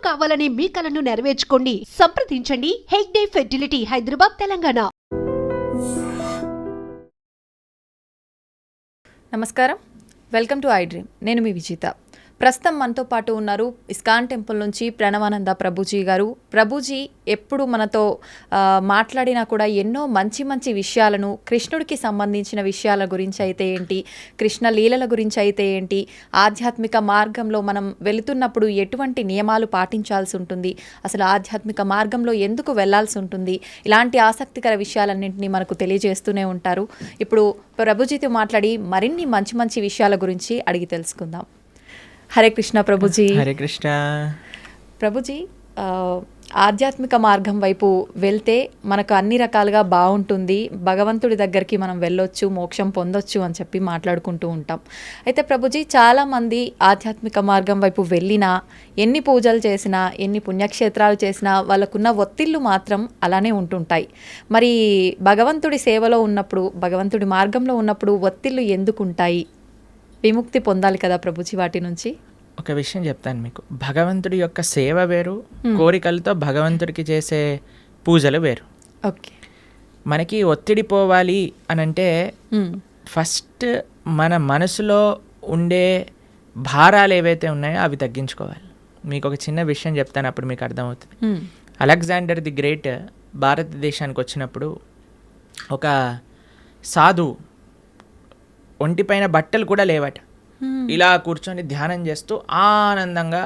కావాలనే మీ కలను నెరవేర్చుకోండి. సంప్రదించండి హెగ్డే ఫెర్టిలిటీ, హైదరాబాద్, తెలంగాణ. నమస్కారం, వెల్కమ్ టు ఐ డ్రీమ్. నేను మీ విజిత. ప్రస్తుతం మనతో పాటు ఉన్నారు ఇస్కాన్ టెంపుల్ నుంచి ప్రణవానంద ప్రభుజీ గారు. ప్రభుజీ ఎప్పుడు మనతో మాట్లాడినా కూడా ఎన్నో మంచి మంచి విషయాలను, కృష్ణుడికి సంబంధించిన విషయాల గురించి అయితే ఏంటి, కృష్ణ లీలల గురించి అయితే ఏంటి, ఆధ్యాత్మిక మార్గంలో మనం వెళుతున్నప్పుడు ఎటువంటి నియమాలు పాటించాల్సి ఉంటుంది, అసలు ఆధ్యాత్మిక మార్గంలో ఎందుకు వెళ్లాల్సి ఉంటుంది, ఇలాంటి ఆసక్తికర విషయాలన్నింటినీ మనకు తెలియజేస్తూనే ఉంటారు. ఇప్పుడు ప్రభుజీతో మాట్లాడి మరిన్ని మంచి మంచి విషయాల గురించి అడిగి తెలుసుకుందాం. హరే కృష్ణ ప్రభుజీ. హరే కృష్ణ ప్రభుజీ. ఆధ్యాత్మిక మార్గం వైపు వెళ్తే మనకు అన్ని రకాలుగా బాగుంటుంది, భగవంతుడి దగ్గరికి మనం వెళ్ళొచ్చు, మోక్షం పొందొచ్చు అని చెప్పి మాట్లాడుకుంటూ ఉంటాం. అయితే ప్రభుజీ, చాలామంది ఆధ్యాత్మిక మార్గం వైపు వెళ్ళినా, ఎన్ని పూజలు చేసినా, ఎన్ని పుణ్యక్షేత్రాలు చేసినా వాళ్ళకున్న ఒత్తిళ్ళు మాత్రం అలానే ఉంటుంటాయి. మరి భగవంతుడి సేవలో ఉన్నప్పుడు, భగవంతుడి మార్గంలో ఉన్నప్పుడు ఒత్తిళ్ళు ఎందుకు ఉంటాయి? విముక్తి పొందాలి కదా ప్రభుజీ వాటి నుంచి. ఒక విషయం చెప్తాను మీకు. భగవంతుడి యొక్క సేవ వేరు, కోరికలతో భగవంతుడికి చేసే పూజలు వేరు. ఓకే. మనకి ఒత్తిడి పోవాలి అని అంటే ఫస్ట్ మన మనసులో ఉండే భారాలు ఏవైతే ఉన్నాయో అవి తగ్గించుకోవాలి. మీకు ఒక చిన్న విషయం చెప్తాను, అప్పుడు మీకు అర్థమవుతుంది. అలెగ్జాండర్ ది గ్రేట్ భారతదేశానికి వచ్చినప్పుడు ఒక సాధువు ఒంటిపైన బట్టలు కూడా లేవట, ఇలా కూర్చొని ధ్యానం చేస్తూ ఆనందంగా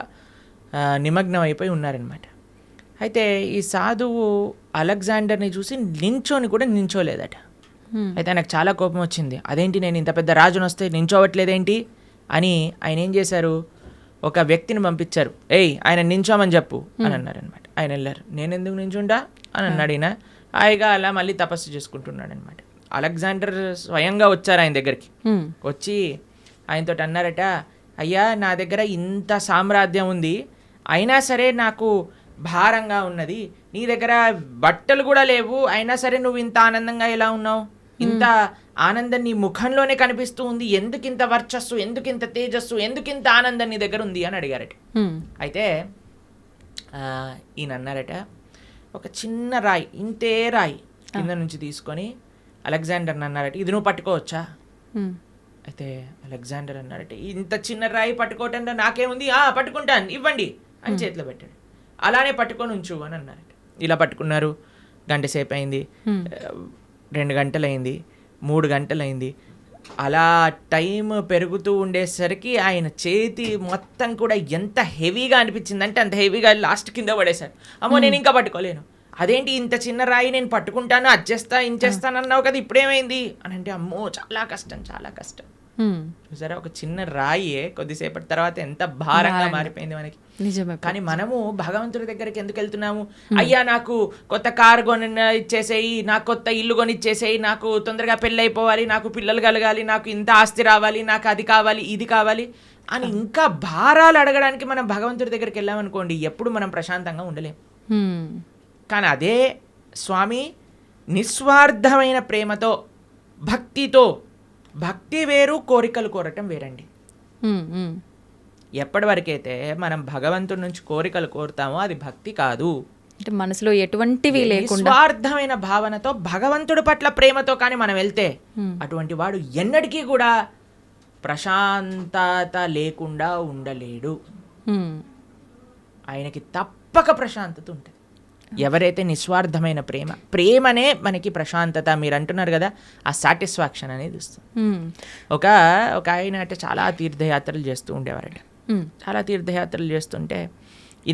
నిమగ్నం అయిపోయి ఉన్నారనమాట. అయితే ఈ సాధువు అలెగ్జాండర్ని చూసి నించోని కూడా నించోలేదట. అయితే ఆయనకు చాలా కోపం వచ్చింది. అదేంటి, నేను ఇంత పెద్ద రాజును వస్తే నించోవట్లేదేంటి అని ఆయన ఏం చేశారు, ఒక వ్యక్తిని పంపించారు. ఆయన నించోమని చెప్పు అని అన్నారనమాట. ఆయన వెళ్ళారు. నేను ఎందుకు నించుంటా అని అన్నాడు. ఈయన హాయిగా అలా మళ్ళీ తపస్సు చేసుకుంటున్నాడు అనమాట. అలెగ్జాండర్ స్వయంగా వచ్చారు ఆయన దగ్గరికి. వచ్చి ఆయనతో అన్నారట, అయ్యా, నా దగ్గర ఇంత సామ్రాజ్యం ఉంది, అయినా సరే నాకు భారంగా ఉన్నది, నీ దగ్గర బట్టలు కూడా లేవు, అయినా సరే నువ్వు ఇంత ఆనందంగా ఎలా ఉన్నావు, ఇంత ఆనందం నీ ముఖంలోనే కనిపిస్తూ ఉంది, ఎందుకు ఇంత వర్చస్సు, ఎందుకు ఇంత తేజస్సు, ఎందుకు ఇంత ఆనందం నీ దగ్గర ఉంది అని అడిగారట. అయితే ఈయన అన్నారట, ఒక చిన్న రాయి, ఇంతే రాయి కింద నుంచి తీసుకొని అలెగ్జాండర్ అన్నారట, ఇది నువ్వు పట్టుకోవచ్చా? అయితే అలెగ్జాండర్ అన్నారట, ఇంత చిన్న రాయి పట్టుకోవటంలో నాకేముంది, పట్టుకుంటాను, ఇవ్వండి అని చేతిలో పెట్టాడు. అలానే పట్టుకొని ఉంచు అని అన్నారట. ఇలా పట్టుకున్నారు. గంట సేపు అయింది, 2 గంటలైంది, 3 గంటలైంది. అలా టైం పెరుగుతూ ఉండేసరికి ఆయన చేతి మొత్తం కూడా ఎంత హెవీగా అనిపించిందంటే అంత హెవీగా లాస్ట్ కింద పడేశారు. అమ్మో, నేను ఇంకా పట్టుకోలేను. అదేంటి, ఇంత చిన్న రాయి నేను పట్టుకుంటాను, అచ్చేస్తా ఇంచేస్తాను అన్నావు కదా, ఇప్పుడేమైంది అని అంటే, అమ్మో చాలా కష్టం, చాలా కష్టం. చూసారా, ఒక చిన్న రాయే కొద్దిసేపటి తర్వాత ఎంత భారంగా మారిపోయింది మనకి. కానీ మనము భగవంతుడి దగ్గరికి ఎందుకు వెళ్తున్నాము? అయ్యా, నాకు కొత్త కారు కొని ఇచ్చేసేయి, నాకు కొత్త ఇల్లు కొని ఇచ్చేసేయి, నాకు తొందరగా పెళ్ళి అయిపోవాలి, నాకు పిల్లలు కలగాలి, నాకు ఇంత ఆస్తి రావాలి, నాకు అది కావాలి, ఇది కావాలి అని ఇంకా భారాలు అడగడానికి మనం భగవంతుడి దగ్గరికి వెళ్ళామనుకోండి, ఎప్పుడు మనం ప్రశాంతంగా ఉండలేం. కానీ అదే స్వామి నిస్వార్థమైన ప్రేమతో, భక్తితో, భక్తి వేరు, కోరికలు కోరటం వేరండి. ఎప్పటి వరకైతే మనం భగవంతుడి నుంచి కోరికలు కోరుతామో అది భక్తి కాదు. అంటే మనసులో ఎటువంటివి లేకుండా నిస్వార్థమైన భావనతో, భగవంతుడి పట్ల ప్రేమతో కానీ మనం వెళ్తే అటువంటి వాడు ఎన్నటికీ కూడా ప్రశాంతత లేకుండా ఉండలేడు. ఆయనకి తప్పక ప్రశాంతత ఉంటుంది. ఎవరైతే నిస్వార్థమైన ప్రేమనే మనకి ప్రశాంతత, మీరు అంటున్నారు కదా, ఆ సాటిస్ఫాక్షన్ అనేది ఇస్తుంది. ఒక ఆయన అంటే చాలా తీర్థయాత్రలు చేస్తూ ఉండేవారట. చాలా తీర్థయాత్రలు చేస్తుంటే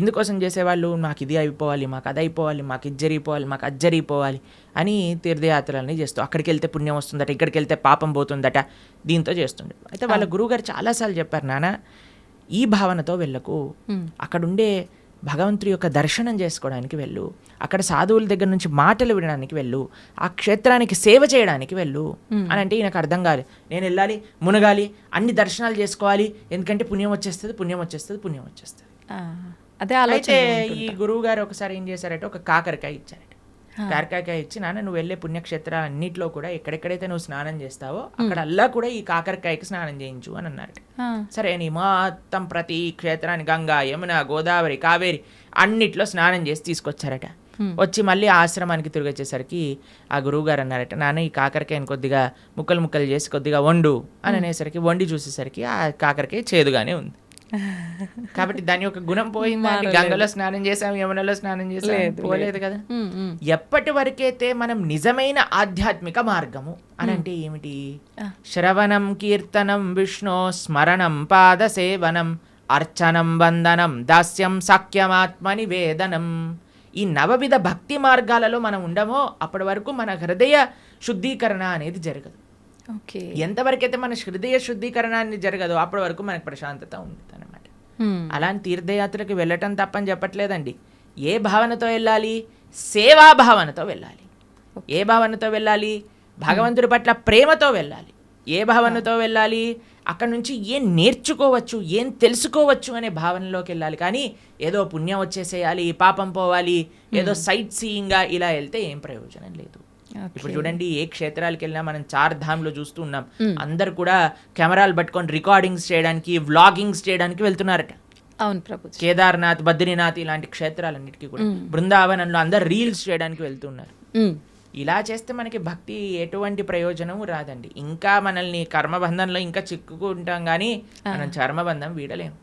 ఎందుకోసం చేసేవాళ్ళు, మాకు ఇది అయిపోవాలి, మాకు అది అయిపోవాలి, మాకు ఇది జరిగిపోవాలి, మాకు అది జరిగిపోవాలి అని తీర్థయాత్రలని చేస్తూ, అక్కడికి వెళ్తే పుణ్యం వస్తుందట, ఇక్కడికి వెళ్తే పాపం పోతుందట, దీంతో చేస్తుండే. అయితే వాళ్ళ గురువుగారు చాలాసార్లు చెప్పారు, నాన్న ఈ భావనతో వెళ్ళకు, అక్కడుండే భగవంతుడి యొక్క దర్శనం చేసుకోవడానికి వెళ్ళు, అక్కడ సాధువుల దగ్గర నుంచి మాటలు వినడానికి వెళ్ళు, ఆ క్షేత్రానికి సేవ చేయడానికి వెళ్ళు అని అంటే ఈయనకు అర్థం కాదు. నేను వెళ్ళాలి, మునగాలి, అన్ని దర్శనాలు చేసుకోవాలి, ఎందుకంటే పుణ్యం వచ్చేస్తుంది, పుణ్యం వచ్చేస్తుంది, పుణ్యం వచ్చేస్తుంది. అదే అయితే ఈ గురువు గారు ఒకసారి ఏం చేశారంటే, ఒక కాకరకాయ ఇచ్చారట. కాకరకాయ ఇచ్చి, నాన్న నువ్వు వెళ్ళే పుణ్యక్షేత్రాలు అన్నింటిలో కూడా ఎక్కడెక్కడైతే నువ్వు స్నానం చేస్తావో అక్కడల్లా కూడా ఈ కాకరకాయకి స్నానం చేయించు అని అన్నారు. సరే అని మొత్తం ప్రతి క్షేత్రాన్ని గంగా, యమున, గోదావరి, కావేరి అన్నిట్లో స్నానం చేసి తీసుకొచ్చారట. వచ్చి మళ్ళీ ఆశ్రమానికి తిరిగి వచ్చేసరికి ఆ గురువు గారు అన్నారట, నాన్న ఈ కాకరకాయని కొద్దిగా ముక్కలు ముక్కలు చేసి కొద్దిగా వండు అని అనేసరికి వండి చూసేసరికి ఆ కాకరకాయ చేదుగానే ఉంది. కాబట్టి దాని యొక్క గుణం పోయిందా? గంగలో స్నానం చేసాం, యమునలో స్నానం చేసాం, పోలేదు కదా. ఎప్పటి వరకైతే మనం నిజమైన ఆధ్యాత్మిక మార్గము అని అంటే ఏమిటి? శ్రవణం, కీర్తనం, విష్ణు స్మరణం, పాద సేవనం, అర్చనం, వందనం, దాస్యం, సాఖ్యమాత్మ నివేదనం. ఈ నవవిధ భక్తి మార్గాలలో మనం ఉండమో అప్పటి వరకు మన హృదయ శుద్ధీకరణ అనేది జరగదు. ఎంతవరకైతే మన హృదయ శుద్ధీకరణ అనేది జరగదో అప్పటి వరకు మనకు ప్రశాంతత ఉంటుంది అనమాట. అలాంటి తీర్థయాత్రకి వెళ్ళటం తప్పని చెప్పట్లేదండి. ఏ భావనతో వెళ్ళాలి? సేవా భావనతో వెళ్ళాలి. ఏ భావనతో వెళ్ళాలి? భగవంతుడి పట్ల ప్రేమతో వెళ్ళాలి. ఏ భావనతో వెళ్ళాలి? అక్కడ నుంచి ఏం నేర్చుకోవచ్చు, ఏం తెలుసుకోవచ్చు అనే భావనలోకి వెళ్ళాలి. కానీ ఏదో పుణ్యం వచ్చేసేయాలి, పాపం పోవాలి, ఏదో సైట్ సీయింగ్గా ఇలా వెళ్తే ఏం ప్రయోజనం లేదు. ఇప్పుడు చూడండి, ఏ క్షేత్రాలకు వెళ్ళినా మనం 4 ధామ్లో చూస్తూ ఉన్నాం. అందరు కూడా కెమెరాలు పట్టుకొని రికార్డింగ్స్ చేయడానికి, వ్లాగింగ్స్ చేయడానికి వెళ్తున్నారట. అవును ప్రభు. కేదార్నాథ్, బద్రీనాథ్ ఇలాంటి క్షేత్రాలన్నిటికీ కూడా బృందావనంలో అందరు రీల్స్ చేయడానికి వెళ్తున్నారు. ఇలా చేస్తే మనకి భక్తి ఎటువంటి ప్రయోజనం రాదండి. ఇంకా మనల్ని కర్మబంధంలో ఇంకా చిక్కుకుంటాం, కానీ మనం చర్మబంధం వీడలేము.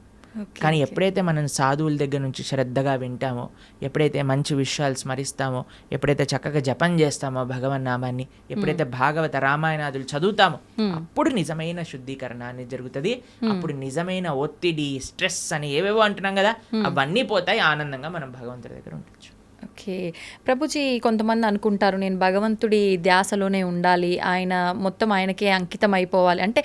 కానీ ఎప్పుడైతే మనం సాధువుల దగ్గర నుంచి శ్రద్ధగా వింటామో, ఎప్పుడైతే మంచి విషయాలు స్మరిస్తామో, ఎప్పుడైతే చక్కగా జపం చేస్తామో భగవన్నామాన్ని, ఎప్పుడైతే భాగవత రామాయణాదులు చదువుతామో అప్పుడు నిజమైన శుద్ధీకరణ అనేది జరుగుతుంది. అప్పుడు నిజమైన ఒత్తిడి, స్ట్రెస్ అని ఏవేవో అంటున్నాం కదా, అవన్నీ పోతాయి. ఆనందంగా మనం భగవంతుడి దగ్గర ఉండొచ్చు. ఓకే ప్రభుజీ, కొంతమంది అనుకుంటారు నేను భగవంతుడి ధ్యాసలోనే ఉండాలి, ఆయన మొత్తం ఆయనకే అంకితం అయిపోవాలి అంటే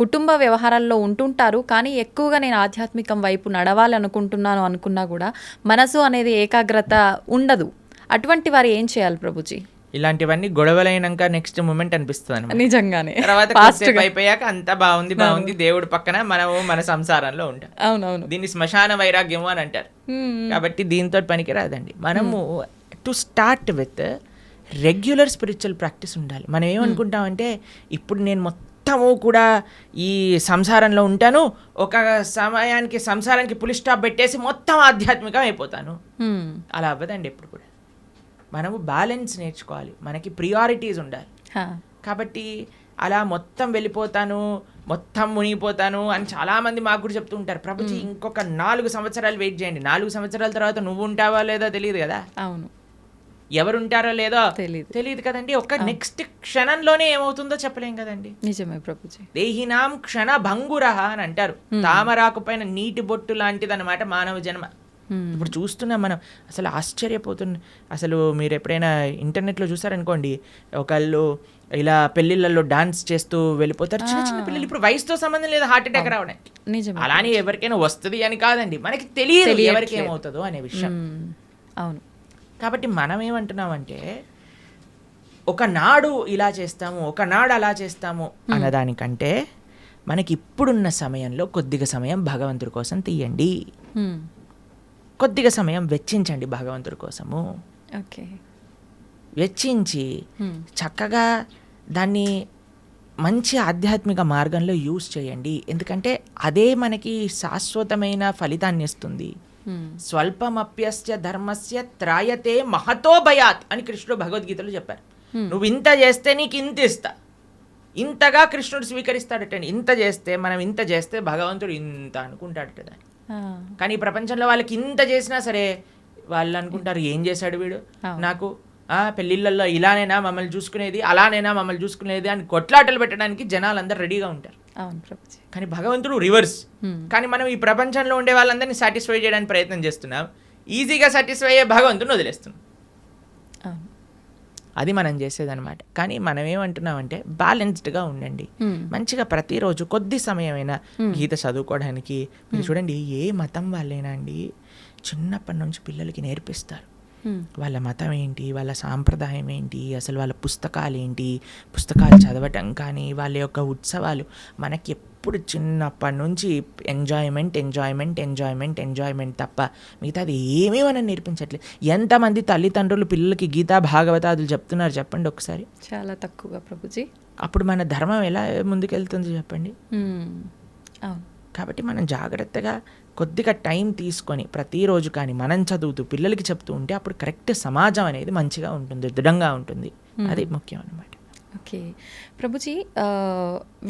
కుటుంబ వ్యవహారాల్లో ఉంటుంటారు, కానీ ఎక్కువగా నేను ఆధ్యాత్మికం వైపు నడవాలి అనుకుంటున్నాను అనుకున్నా కూడా మనసు అనేది ఏకాగ్రత ఉండదు. అటువంటి వారు ఏం చేయాలి ప్రభుజీ? ఇలాంటివన్నీ గొడవలైనాక నెక్స్ట్ మూమెంట్ అనిపిస్తుంది నిజంగానే. తర్వాత అయిపోయాక అంతా బాగుంది బాగుంది దేవుడి పక్కన మనము మన సంసారంలో ఉంటాం. అవునవును, దీన్ని శ్మశాన వైరాగ్యము అని అంటారు. కాబట్టి దీంతో పనికి రాదండి. మనము to start with regular spiritual practice ఉండాలి. మనం ఏమనుకుంటామంటే ఇప్పుడు నేను మొత్తము కూడా ఈ సంసారంలో ఉంటాను, ఒక సమయానికి సంసారానికి పులి స్టాప్ పెట్టేసి మొత్తం ఆధ్యాత్మికం అయిపోతాను. అలా అవ్వదండి ఎప్పుడు కూడా. మనము బ్యాలెన్స్ నేర్చుకోవాలి, మనకి ప్రియారిటీస్ ఉండాలి. కాబట్టి అలా మొత్తం వెళ్ళిపోతాను, మొత్తం మునిగిపోతాను అని చాలామంది మాకు కూడా చెప్తూ ఉంటారు. ప్రభుజీ ఇంకొక 4 సంవత్సరాలు వెయిట్ చేయండి, 4 సంవత్సరాల తర్వాత నువ్వు ఉంటావా లేదో తెలియదు కదా. అవును, ఎవరు ఉంటారో లేదో తెలియదు కదండి. ఒక నెక్స్ట్ క్షణంలోనే ఏమవుతుందో చెప్పలేం కదండి. నిజమే ప్రభుజీ. దేహినాం క్షణ భంగురహ అని అంటారు. తామరాకు పైన నీటి బొట్టు లాంటిది అనమాట మానవ జన్మ. ఇప్పుడు చూస్తున్నాం మనం, అసలు ఆశ్చర్యపోతున్నాం. అసలు మీరు ఎప్పుడైనా ఇంటర్నెట్లో చూసారనుకోండి, ఒకళ్ళు ఇలా పెళ్ళిళ్ళల్లో డాన్స్ చేస్తూ వెళ్ళిపోతారు. చిన్న చిన్న పిల్లలు, ఇప్పుడు వయసుతో సంబంధం లేదు హార్ట్ అటాక్ రావడానికి. అలానే ఎవరికైనా వస్తుంది అని కాదండి, మనకి తెలియదు ఎవరికి ఏమవుతుందో అనే విషయం. అవును. కాబట్టి మనం ఏమంటున్నామంటే ఒకనాడు ఇలా చేస్తాము, ఒకనాడు అలా చేస్తాము అన్నదానికంటే మనకి ఇప్పుడున్న సమయంలో కొద్దిగా సమయం భగవంతుడి కోసం తీయండి, కొద్దిగా సమయం వెచ్చించండి భగవంతుడి కోసము. ఓకే, వెచ్చించి చక్కగా దాన్ని మంచి ఆధ్యాత్మిక మార్గంలో యూజ్ చేయండి. ఎందుకంటే అదే మనకి శాశ్వతమైన ఫలితాన్ని ఇస్తుంది. స్వల్పమప్యస్య ధర్మస్య త్రాయతే మహతో భయాత్ అని కృష్ణుడు భగవద్గీతలో చెప్పారు. నువ్వు ఇంత చేస్తే నీకు ఇంత ఇస్తా, ఇంతగా కృష్ణుడు స్వీకరిస్తాడటండి. ఇంత చేస్తే, మనం ఇంత చేస్తే భగవంతుడు ఇంత అనుకుంటాడట దాన్ని. కానీ ఈ ప్రపంచంలో వాళ్ళకి ఇంత చేసినా సరే వాళ్ళు అనుకుంటారు ఏం చేశాడు వీడు నాకు, పెళ్ళిళ్ళల్లో ఇలానైనా మమ్మల్ని చూసుకునేది, అలానైనా మమ్మల్ని చూసుకునేది అని కొట్లాటలు పెట్టడానికి జనాలు అందరు రెడీగా ఉంటారు. కానీ భగవంతుడు రివర్స్. కానీ మనం ఈ ప్రపంచంలో ఉండే వాళ్ళందరినీ సాటిస్ఫై చేయడానికి ప్రయత్నం చేస్తున్నాం, ఈజీగా సాటిస్ఫై అయ్యే భగవంతుని వదిలేస్తున్నాం. అది మనం చేసేదన్నమాట. కానీ మనం ఏమంటున్నామంటే బ్యాలెన్స్డ్గా ఉండండి, మంచిగా ప్రతిరోజు కొద్ది సమయమైనా గీత చదువుకోవడానికి. మీరు చూడండి, ఏ మతం వాళ్ళైనా అండి చిన్నప్పటి నుంచి పిల్లలకి నేర్పిస్తారు వాళ్ళ మతం ఏంటి, వాళ్ళ సాంప్రదాయం ఏంటి, అసలు వాళ్ళ పుస్తకాలు ఏంటి, పుస్తకాలు చదవటం కానీ వాళ్ళ యొక్క ఉత్సవాలు. మనకి ఎప్పుడు చిన్నప్పటి నుంచి ఎంజాయ్మెంట్ తప్ప మిగతాది ఏమీ మనం నేర్పించట్లేదు. ఎంతమంది తల్లిదండ్రులు పిల్లలకి గీతా భాగవతాదులు చెప్తున్నారు చెప్పండి ఒకసారి? చాలా తక్కువగా ప్రభుజీ. అప్పుడు మన ధర్మం ఎలా ముందుకెళ్తుంది చెప్పండి? అవును. కాబట్టి మనం జాగ్రత్తగా కొద్దిగా టైం తీసుకొని ప్రతిరోజు కానీ మనం చదువుతూ పిల్లలకి చెప్తూ ఉంటే అప్పుడు కరెక్ట్ సమాజం అనేది మంచిగా ఉంటుంది, దృఢంగా ఉంటుంది. అది ముఖ్యం అన్నమాట. ఓకే ప్రభుజీ,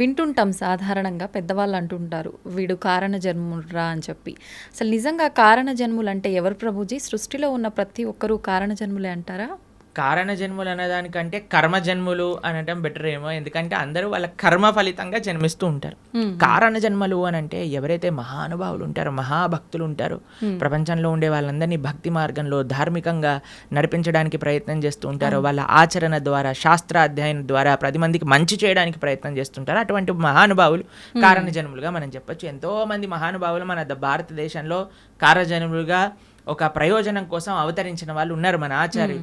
వింటుంటాం సాధారణంగా పెద్దవాళ్ళు అంటుంటారు వీడు కారణ జన్మురా అని చెప్పి. అసలు నిజంగా కారణ జన్ములు అంటే ఎవరు ప్రభుజీ? సృష్టిలో ఉన్న ప్రతి ఒక్కరూ కారణ జన్ములే అంటారా? కారణ జన్ములు అనేదానికంటే కర్మ జన్ములు అనటం బెటర్ ఏమో, ఎందుకంటే అందరూ వాళ్ళ కర్మ ఫలితంగా జన్మిస్తూ ఉంటారు. కారణ జన్మలు అని అంటే ఎవరైతే మహానుభావులు ఉంటారో, మహాభక్తులు ఉంటారో, ప్రపంచంలో ఉండే వాళ్ళందరినీ భక్తి మార్గంలో ధార్మికంగా నడిపించడానికి ప్రయత్నం చేస్తూ ఉంటారో, వాళ్ళ ఆచరణ ద్వారా శాస్త్ర అధ్యయనం ద్వారా 10 మందికి మంచి చేయడానికి ప్రయత్నం చేస్తుంటారు. అటువంటి మహానుభావులు కారణ జన్ములుగా మనం చెప్పొచ్చు. ఎంతో మంది మహానుభావులు మన భారతదేశంలో కారణ జన్ములుగా ఒక ప్రయోజనం కోసం అవతరించిన వాళ్ళు ఉన్నారు. మన ఆచార్యులు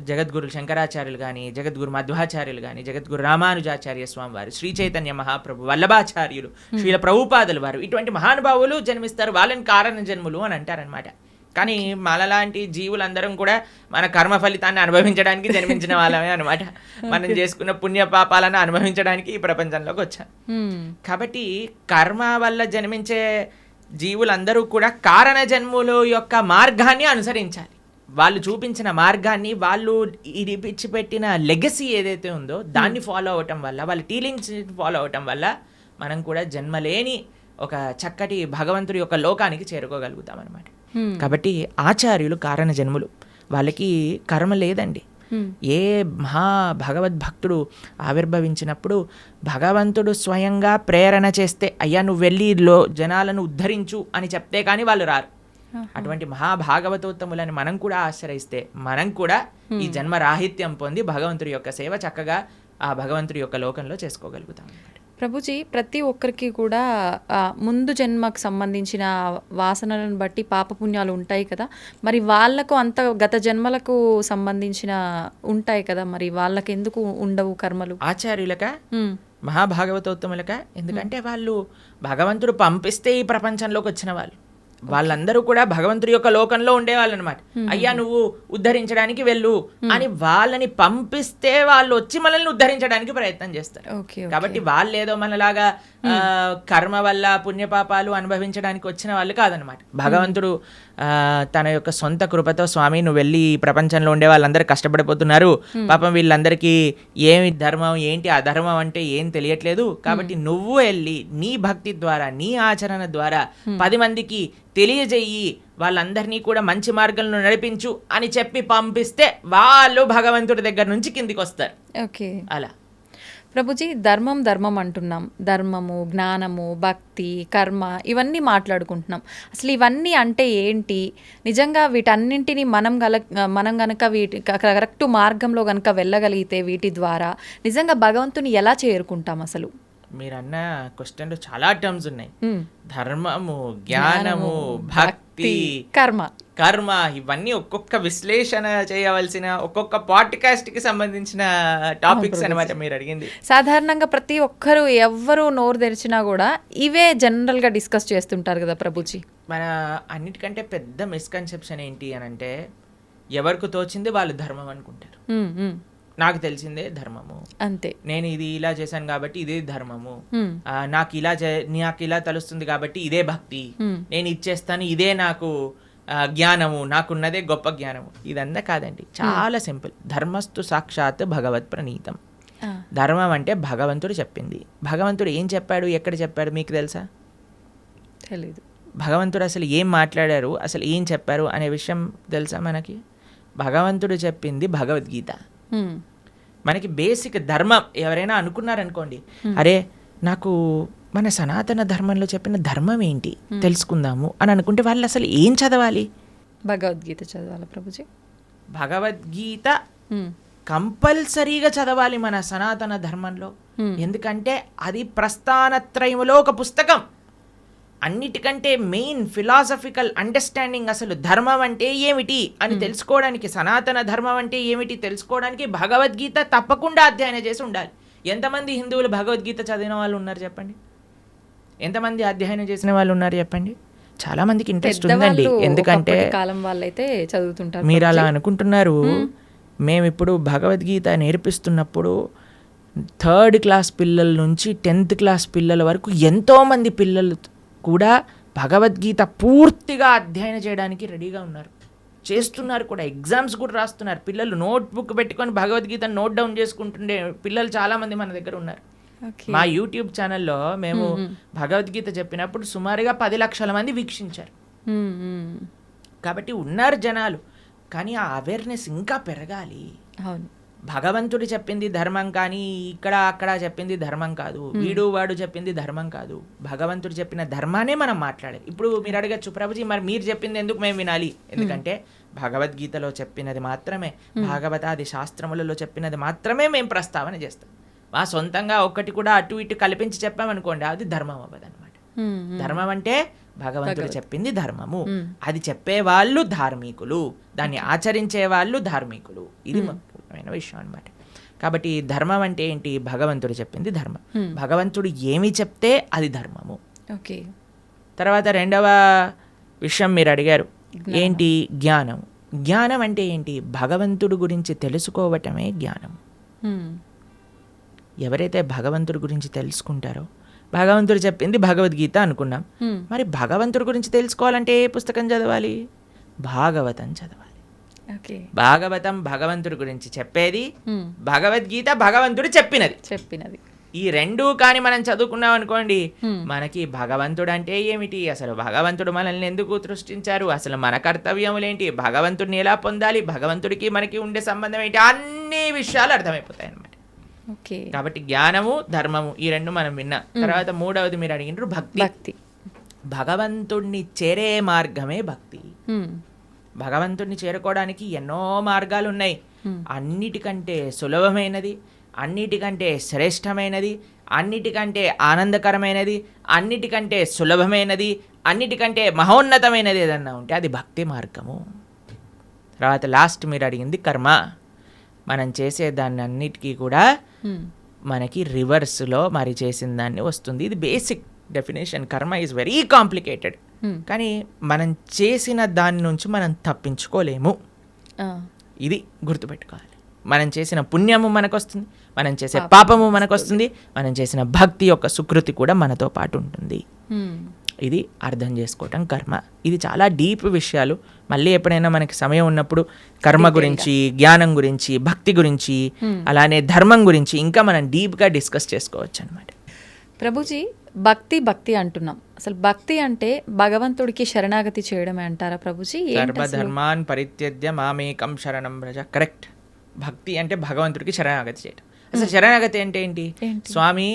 జగద్గురు శంకరాచార్యులు కానీ, జగద్గురు మధ్వాచార్యులు కానీ, జగద్గురు రామానుజాచార్య స్వామి వారు, శ్రీ చైతన్య మహాప్రభు, వల్లభాచార్యులు, శ్రీల ప్రభుపాదులు వారు, ఇటువంటి మహానుభావులు జన్మిస్తారు. వాళ్ళని కారణ జన్ములు అని అంటారనమాట. కానీ మనలాంటి జీవులందరం కూడా మన కర్మ ఫలితాన్ని అనుభవించడానికి జన్మించిన వాళ్ళమే అనమాట. మనం చేసుకున్న పుణ్య పాపాలను అనుభవించడానికి ఈ ప్రపంచంలోకి వచ్చాం. కాబట్టి కర్మ వల్ల జన్మించే జీవులందరూ కూడా కారణ జన్ముల యొక్క మార్గాన్ని అనుసరించాలి. వాళ్ళు చూపించిన మార్గాన్ని, వాళ్ళు ఇది పిచ్చిపెట్టిన లెగసీ ఏదైతే ఉందో దాన్ని ఫాలో అవటం వల్ల, వాళ్ళ టీలింగ్స్ ఫాలో అవటం వల్ల మనం కూడా జన్మలేని ఒక చక్కటి భగవంతుడి యొక్క లోకానికి చేరుకోగలుగుతాం అనమాట. కాబట్టి ఆచార్యులు కారణ జన్ములు, వాళ్ళకి కర్మ లేదండి. ఏ మహా భగవద్భక్తుడు ఆవిర్భవించినప్పుడు భగవంతుడు స్వయంగా ప్రేరణ చేస్తే అయ్యా నువ్వు వెళ్ళి జనాలను ఉద్ధరించు అని చెప్తే కానీ వాళ్ళు రారు. అటువంటి మహాభాగవతోత్తములని మనం కూడా ఆశ్రయిస్తే మనం కూడా ఈ జన్మ రాహిత్యం పొంది భగవంతుడి యొక్క సేవ చక్కగా ఆ భగవంతుడి యొక్క లోకంలో చేసుకోగలుగుతాం. ప్రభుజీ, ప్రతి ఒక్కరికి కూడా ముందు జన్మకు సంబంధించిన వాసనలను బట్టి పాపపుణ్యాలు ఉంటాయి కదా, మరి వాళ్ళకు అంత గత జన్మలకు సంబంధించిన ఉంటాయి కదా, మరి వాళ్ళకి ఎందుకు ఉండవు కర్మలు? ఆచార్యులక మహాభాగవతోత్తములక, ఎందుకంటే వాళ్ళు భగవంతుడు పంపిస్తే ఈ ప్రపంచంలోకి వచ్చిన వాళ్ళు. వాళ్ళందరూ కూడా భగవంతుడి యొక్క లోకంలో ఉండేవాళ్ళు అనమాట. అయ్యా నువ్వు ఉద్ధరించడానికి వెళ్ళు అని వాళ్ళని పంపిస్తే వాళ్ళు వచ్చి మనల్ని ఉద్ధరించడానికి ప్రయత్నం చేస్తారు. కాబట్టి వాళ్ళు ఏదో మనలాగా కర్మ వల్ల పుణ్యపాపాలు అనుభవించడానికి వచ్చిన వాళ్ళు కాదనమాట. భగవంతుడు తన యొక్క సొంత కృపతో, స్వామి నువ్వు వెళ్ళి ఈ ప్రపంచంలో ఉండే వాళ్ళందరూ కష్టపడిపోతున్నారు, పాపం వీళ్ళందరికీ ఏమి ధర్మం ఏంటి అధర్మం అంటే ఏం తెలియట్లేదు, కాబట్టి నువ్వు వెళ్ళి నీ భక్తి ద్వారా, నీ ఆచరణ ద్వారా 10 మందికి తెలియజేయి, వాళ్ళందరినీ కూడా మంచి మార్గంలో నడిపించు అని చెప్పి పంపిస్తే వాళ్ళు భగవంతుడి దగ్గర నుంచి కిందికి వస్తారు. ఓకే, అలా ప్రభుజీ, ధర్మం అంటున్నాం. ధర్మము, జ్ఞానము, భక్తి, కర్మ ఇవన్నీ మాట్లాడుకుంటున్నాం. అసలు ఇవన్నీ అంటే ఏంటి? నిజంగా వీటన్నింటినీ మనం గనక వీటి కరెక్ట్ మార్గంలో గనక వెళ్ళగలిగితే వీటి ద్వారా నిజంగా భగవంతుని ఎలా చేరుకుంటాం? అసలు మీరు అన్న క్వశ్చన్లో చాలా టర్మ్స్ ఉన్నాయి. ధర్మము, జ్ఞానము, భక్తి, కర్మ ఇవన్నీ ఒక్కొక్క విశ్లేషణ చేయవలసిన, ఒక్కొక్క పాడ్కాస్ట్ కి సంబంధించిన టాపిక్స్ అనమాట మీరు అడిగింది. సాధారణంగా ప్రతి ఒక్కరు ఎవ్వరు నోరు తెరిచినా కూడా ఇవే జనరల్ గా డిస్కస్ చేస్తుంటారు కదా ప్రభుజీ. మన అన్నిటికంటే పెద్ద మిస్కన్సెప్షన్ ఏంటి అని అంటే, ఎవరికి తోచింది వాళ్ళు ధర్మం అనుకుంటారు. నాకు తెలిసిందే ధర్మము, అంతే, నేను ఇది ఇలా చేశాను కాబట్టి ఇదే ధర్మము, నాకు ఇలా తెలుస్తుంది కాబట్టి ఇదే భక్తి, నేను ఇచ్చేస్తాను ఇదే నాకు జ్ఞానము, నాకున్నదే గొప్ప జ్ఞానము. ఇదంతా కాదండి, చాలా సింపుల్. ధర్మస్తు సాక్షాత్ భగవత్ ప్రణీతం. ధర్మం అంటే భగవంతుడు చెప్పింది. భగవంతుడు ఏం చెప్పాడు, ఎక్కడ చెప్పాడు మీకు తెలుసా? తెలీదు. భగవంతుడు అసలు ఏం మాట్లాడారు, అసలు ఏం చెప్పారు అనే విషయం తెలుసా మనకి? భగవంతుడు చెప్పింది భగవద్గీత. మనకి బేసిక్ ధర్మం ఎవరైనా అనుకున్నారనుకోండి, అరే నాకు మన సనాతన ధర్మంలో చెప్పిన ధర్మం ఏంటి తెలుసుకుందాము అని అనుకుంటే వాళ్ళు అసలు ఏం చదవాలి? భగవద్గీత చదవాలి ప్రభుజీ. భగవద్గీత కంపల్సరీగా చదవాలి మన సనాతన ధర్మంలో. ఎందుకంటే అది ప్రస్థానత్రయములో ఒక పుస్తకం. అన్నిటికంటే మెయిన్ ఫిలాసఫికల్ అండర్స్టాండింగ్, అసలు ధర్మం అంటే ఏమిటి అని తెలుసుకోవడానికి, సనాతన ధర్మం అంటే ఏమిటి తెలుసుకోవడానికి భగవద్గీత తప్పకుండా అధ్యయనం చేసి ఉండాలి. ఎంతమంది హిందువులు భగవద్గీత చదివిన వాళ్ళు ఉన్నారు చెప్పండి? ఎంతమంది అధ్యయనం చేసిన వాళ్ళు ఉన్నారు చెప్పండి? చాలా మందికి ఇంట్రెస్ట్ ఉందండి. పెద్దవాళ్ళు ఎందుకంటే ఒకప్పటి కాలం వాళ్ళైతే చదువుతుంటారు. మీరు అలా అనుకుంటున్నారు. మేము ఇప్పుడు భగవద్గీత నేర్పిస్తున్నప్పుడు 3rd క్లాస్ పిల్లల నుంచి 10th క్లాస్ పిల్లల వరకు ఎంతోమంది పిల్లలు కూడా భగవద్గీత పూర్తిగా అధ్యయనం చేయడానికి రెడీగా ఉన్నారు, చేస్తున్నారు కూడా, ఎగ్జామ్స్ కూడా రాస్తున్నారు. పిల్లలు నోట్బుక్ పెట్టుకొని భగవద్గీత నోట్ డౌన్ చేసుకుంటుండే పిల్లలు చాలామంది మన దగ్గర ఉన్నారు. మా యూట్యూబ్ ఛానల్లో మేము భగవద్గీత చెప్పినప్పుడు సుమారుగా 10 లక్షల మంది వీక్షించారు. కాబట్టి ఉన్నారు జనాలు, కానీ ఆ అవేర్నెస్ ఇంకా పెరగాలి. అవును, భగవంతుడు చెప్పింది ధర్మం కానీ ఇక్కడ అక్కడ చెప్పింది ధర్మం కాదు, వీడు వాడు చెప్పింది ధర్మం కాదు. భగవంతుడు చెప్పిన ధర్మానే మనం మాట్లాడాలి. ఇప్పుడు మీరు అడగచ్చు, ప్రభుజీ మరి మీరు చెప్పింది ఎందుకు మేము వినాలి? ఎందుకంటే భగవద్గీతలో చెప్పినది మాత్రమే, భాగవతాది శాస్త్రములలో చెప్పినది మాత్రమే మేము ప్రస్తావన చేస్తాం. మా సొంతంగా ఒక్కటి కూడా అటు ఇటు కల్పించి చెప్పామనుకోండి, అది ధర్మం అవ్వదు అనమాట. ధర్మం అంటే భగవంతుడు చెప్పింది ధర్మము, అది చెప్పే వాళ్ళు ధార్మికులు, దాన్ని ఆచరించే వాళ్ళు ధార్మికులు. ఇది ముఖ్యమైన విషయం అనమాట. కాబట్టి ధర్మం అంటే ఏంటి? భగవంతుడు చెప్పింది ధర్మం. భగవంతుడు ఏమి చెప్తే అది ధర్మము. ఓకే. తర్వాత రెండవ విషయం మీరు అడిగారు, ఏంటి? జ్ఞానం. జ్ఞానం అంటే ఏంటి? భగవంతుడు గురించి తెలుసుకోవటమే జ్ఞానం. ఎవరైతే భగవంతుడి గురించి తెలుసుకుంటారో, భగవంతుడు చెప్పింది భగవద్గీత అనుకున్నాం, మరి భగవంతుడి గురించి తెలుసుకోవాలంటే ఏ పుస్తకం చదవాలి? భాగవతం చదవాలి. భాగవతం భగవంతుడి గురించి చెప్పేది, భగవద్గీత భగవంతుడు చెప్పినది. ఈ రెండూ కానీ మనం చదువుకున్నాం అనుకోండి, మనకి భగవంతుడు అంటే ఏమిటి, అసలు భగవంతుడు మనల్ని ఎందుకు సృష్టించారు, అసలు మన కర్తవ్యములేంటి, భగవంతుడిని ఎలా పొందాలి, భగవంతుడికి మనకి ఉండే సంబంధం ఏంటి, అన్ని విషయాలు అర్థమైపోతాయి అన్నమాట. కాబట్టి జ్ఞానము ధర్మము ఈ రెండు మనం విన్నాం. తర్వాత మూడవది మీరు అడిగినారు భక్తి. భగవంతుడిని చేరే మార్గమే భక్తి. భగవంతుడిని చేరుకోవడానికి ఎన్నో మార్గాలు ఉన్నాయి. అన్నిటికంటే సులభమైనది, అన్నిటికంటే శ్రేష్టమైనది, అన్నిటికంటే ఆనందకరమైనది, అన్నిటికంటే సులభమైనది, అన్నిటికంటే మహోన్నతమైనది ఏదన్నా ఉంటే అది భక్తి మార్గము. తర్వాత లాస్ట్ మీరు అడిగింది కర్మ. మనం చేసే దాన్ని అన్నిటికీ కూడా మనకి రివర్స్లో మరి చేసిన దాన్ని వస్తుంది. ఇది బేసిక్ డెఫినేషన్. కర్మ ఈజ్ వెరీ కాంప్లికేటెడ్, కానీ మనం చేసిన దాని నుంచి మనం తప్పించుకోలేము. ఇది గుర్తుపెట్టుకోవాలి. మనం చేసిన పుణ్యము మనకు వస్తుంది, మనం చేసే పాపము మనకు వస్తుంది, మనం చేసిన భక్తి యొక్క సుకృతి కూడా మనతో పాటు ఉంటుంది. ఇది అర్థం చేసుకోవటం కర్మ. ఇది చాలా డీప్ విషయాలు. మళ్ళీ ఎప్పుడైనా మనకి సమయం ఉన్నప్పుడు కర్మ గురించి, జ్ఞానం గురించి, భక్తి గురించి, అలానే ధర్మం గురించి ఇంకా మనం డీప్గా డిస్కస్ చేసుకోవచ్చు అనమాట. ప్రభుజీ, భక్తి అంటున్నాం. అసలు భక్తి అంటే భగవంతుడికి శరణాగతి చేయడమే అంటారా ప్రభుజీ? సర్వధర్మాన్ పరిత్యజ్య మామేకం శరణం వ్రజ. కరెక్ట్. భక్తి అంటే భగవంతుడికి శరణాగతి చేయడం. అసలు శరణాగతి అంటే ఏంటి? స్వామి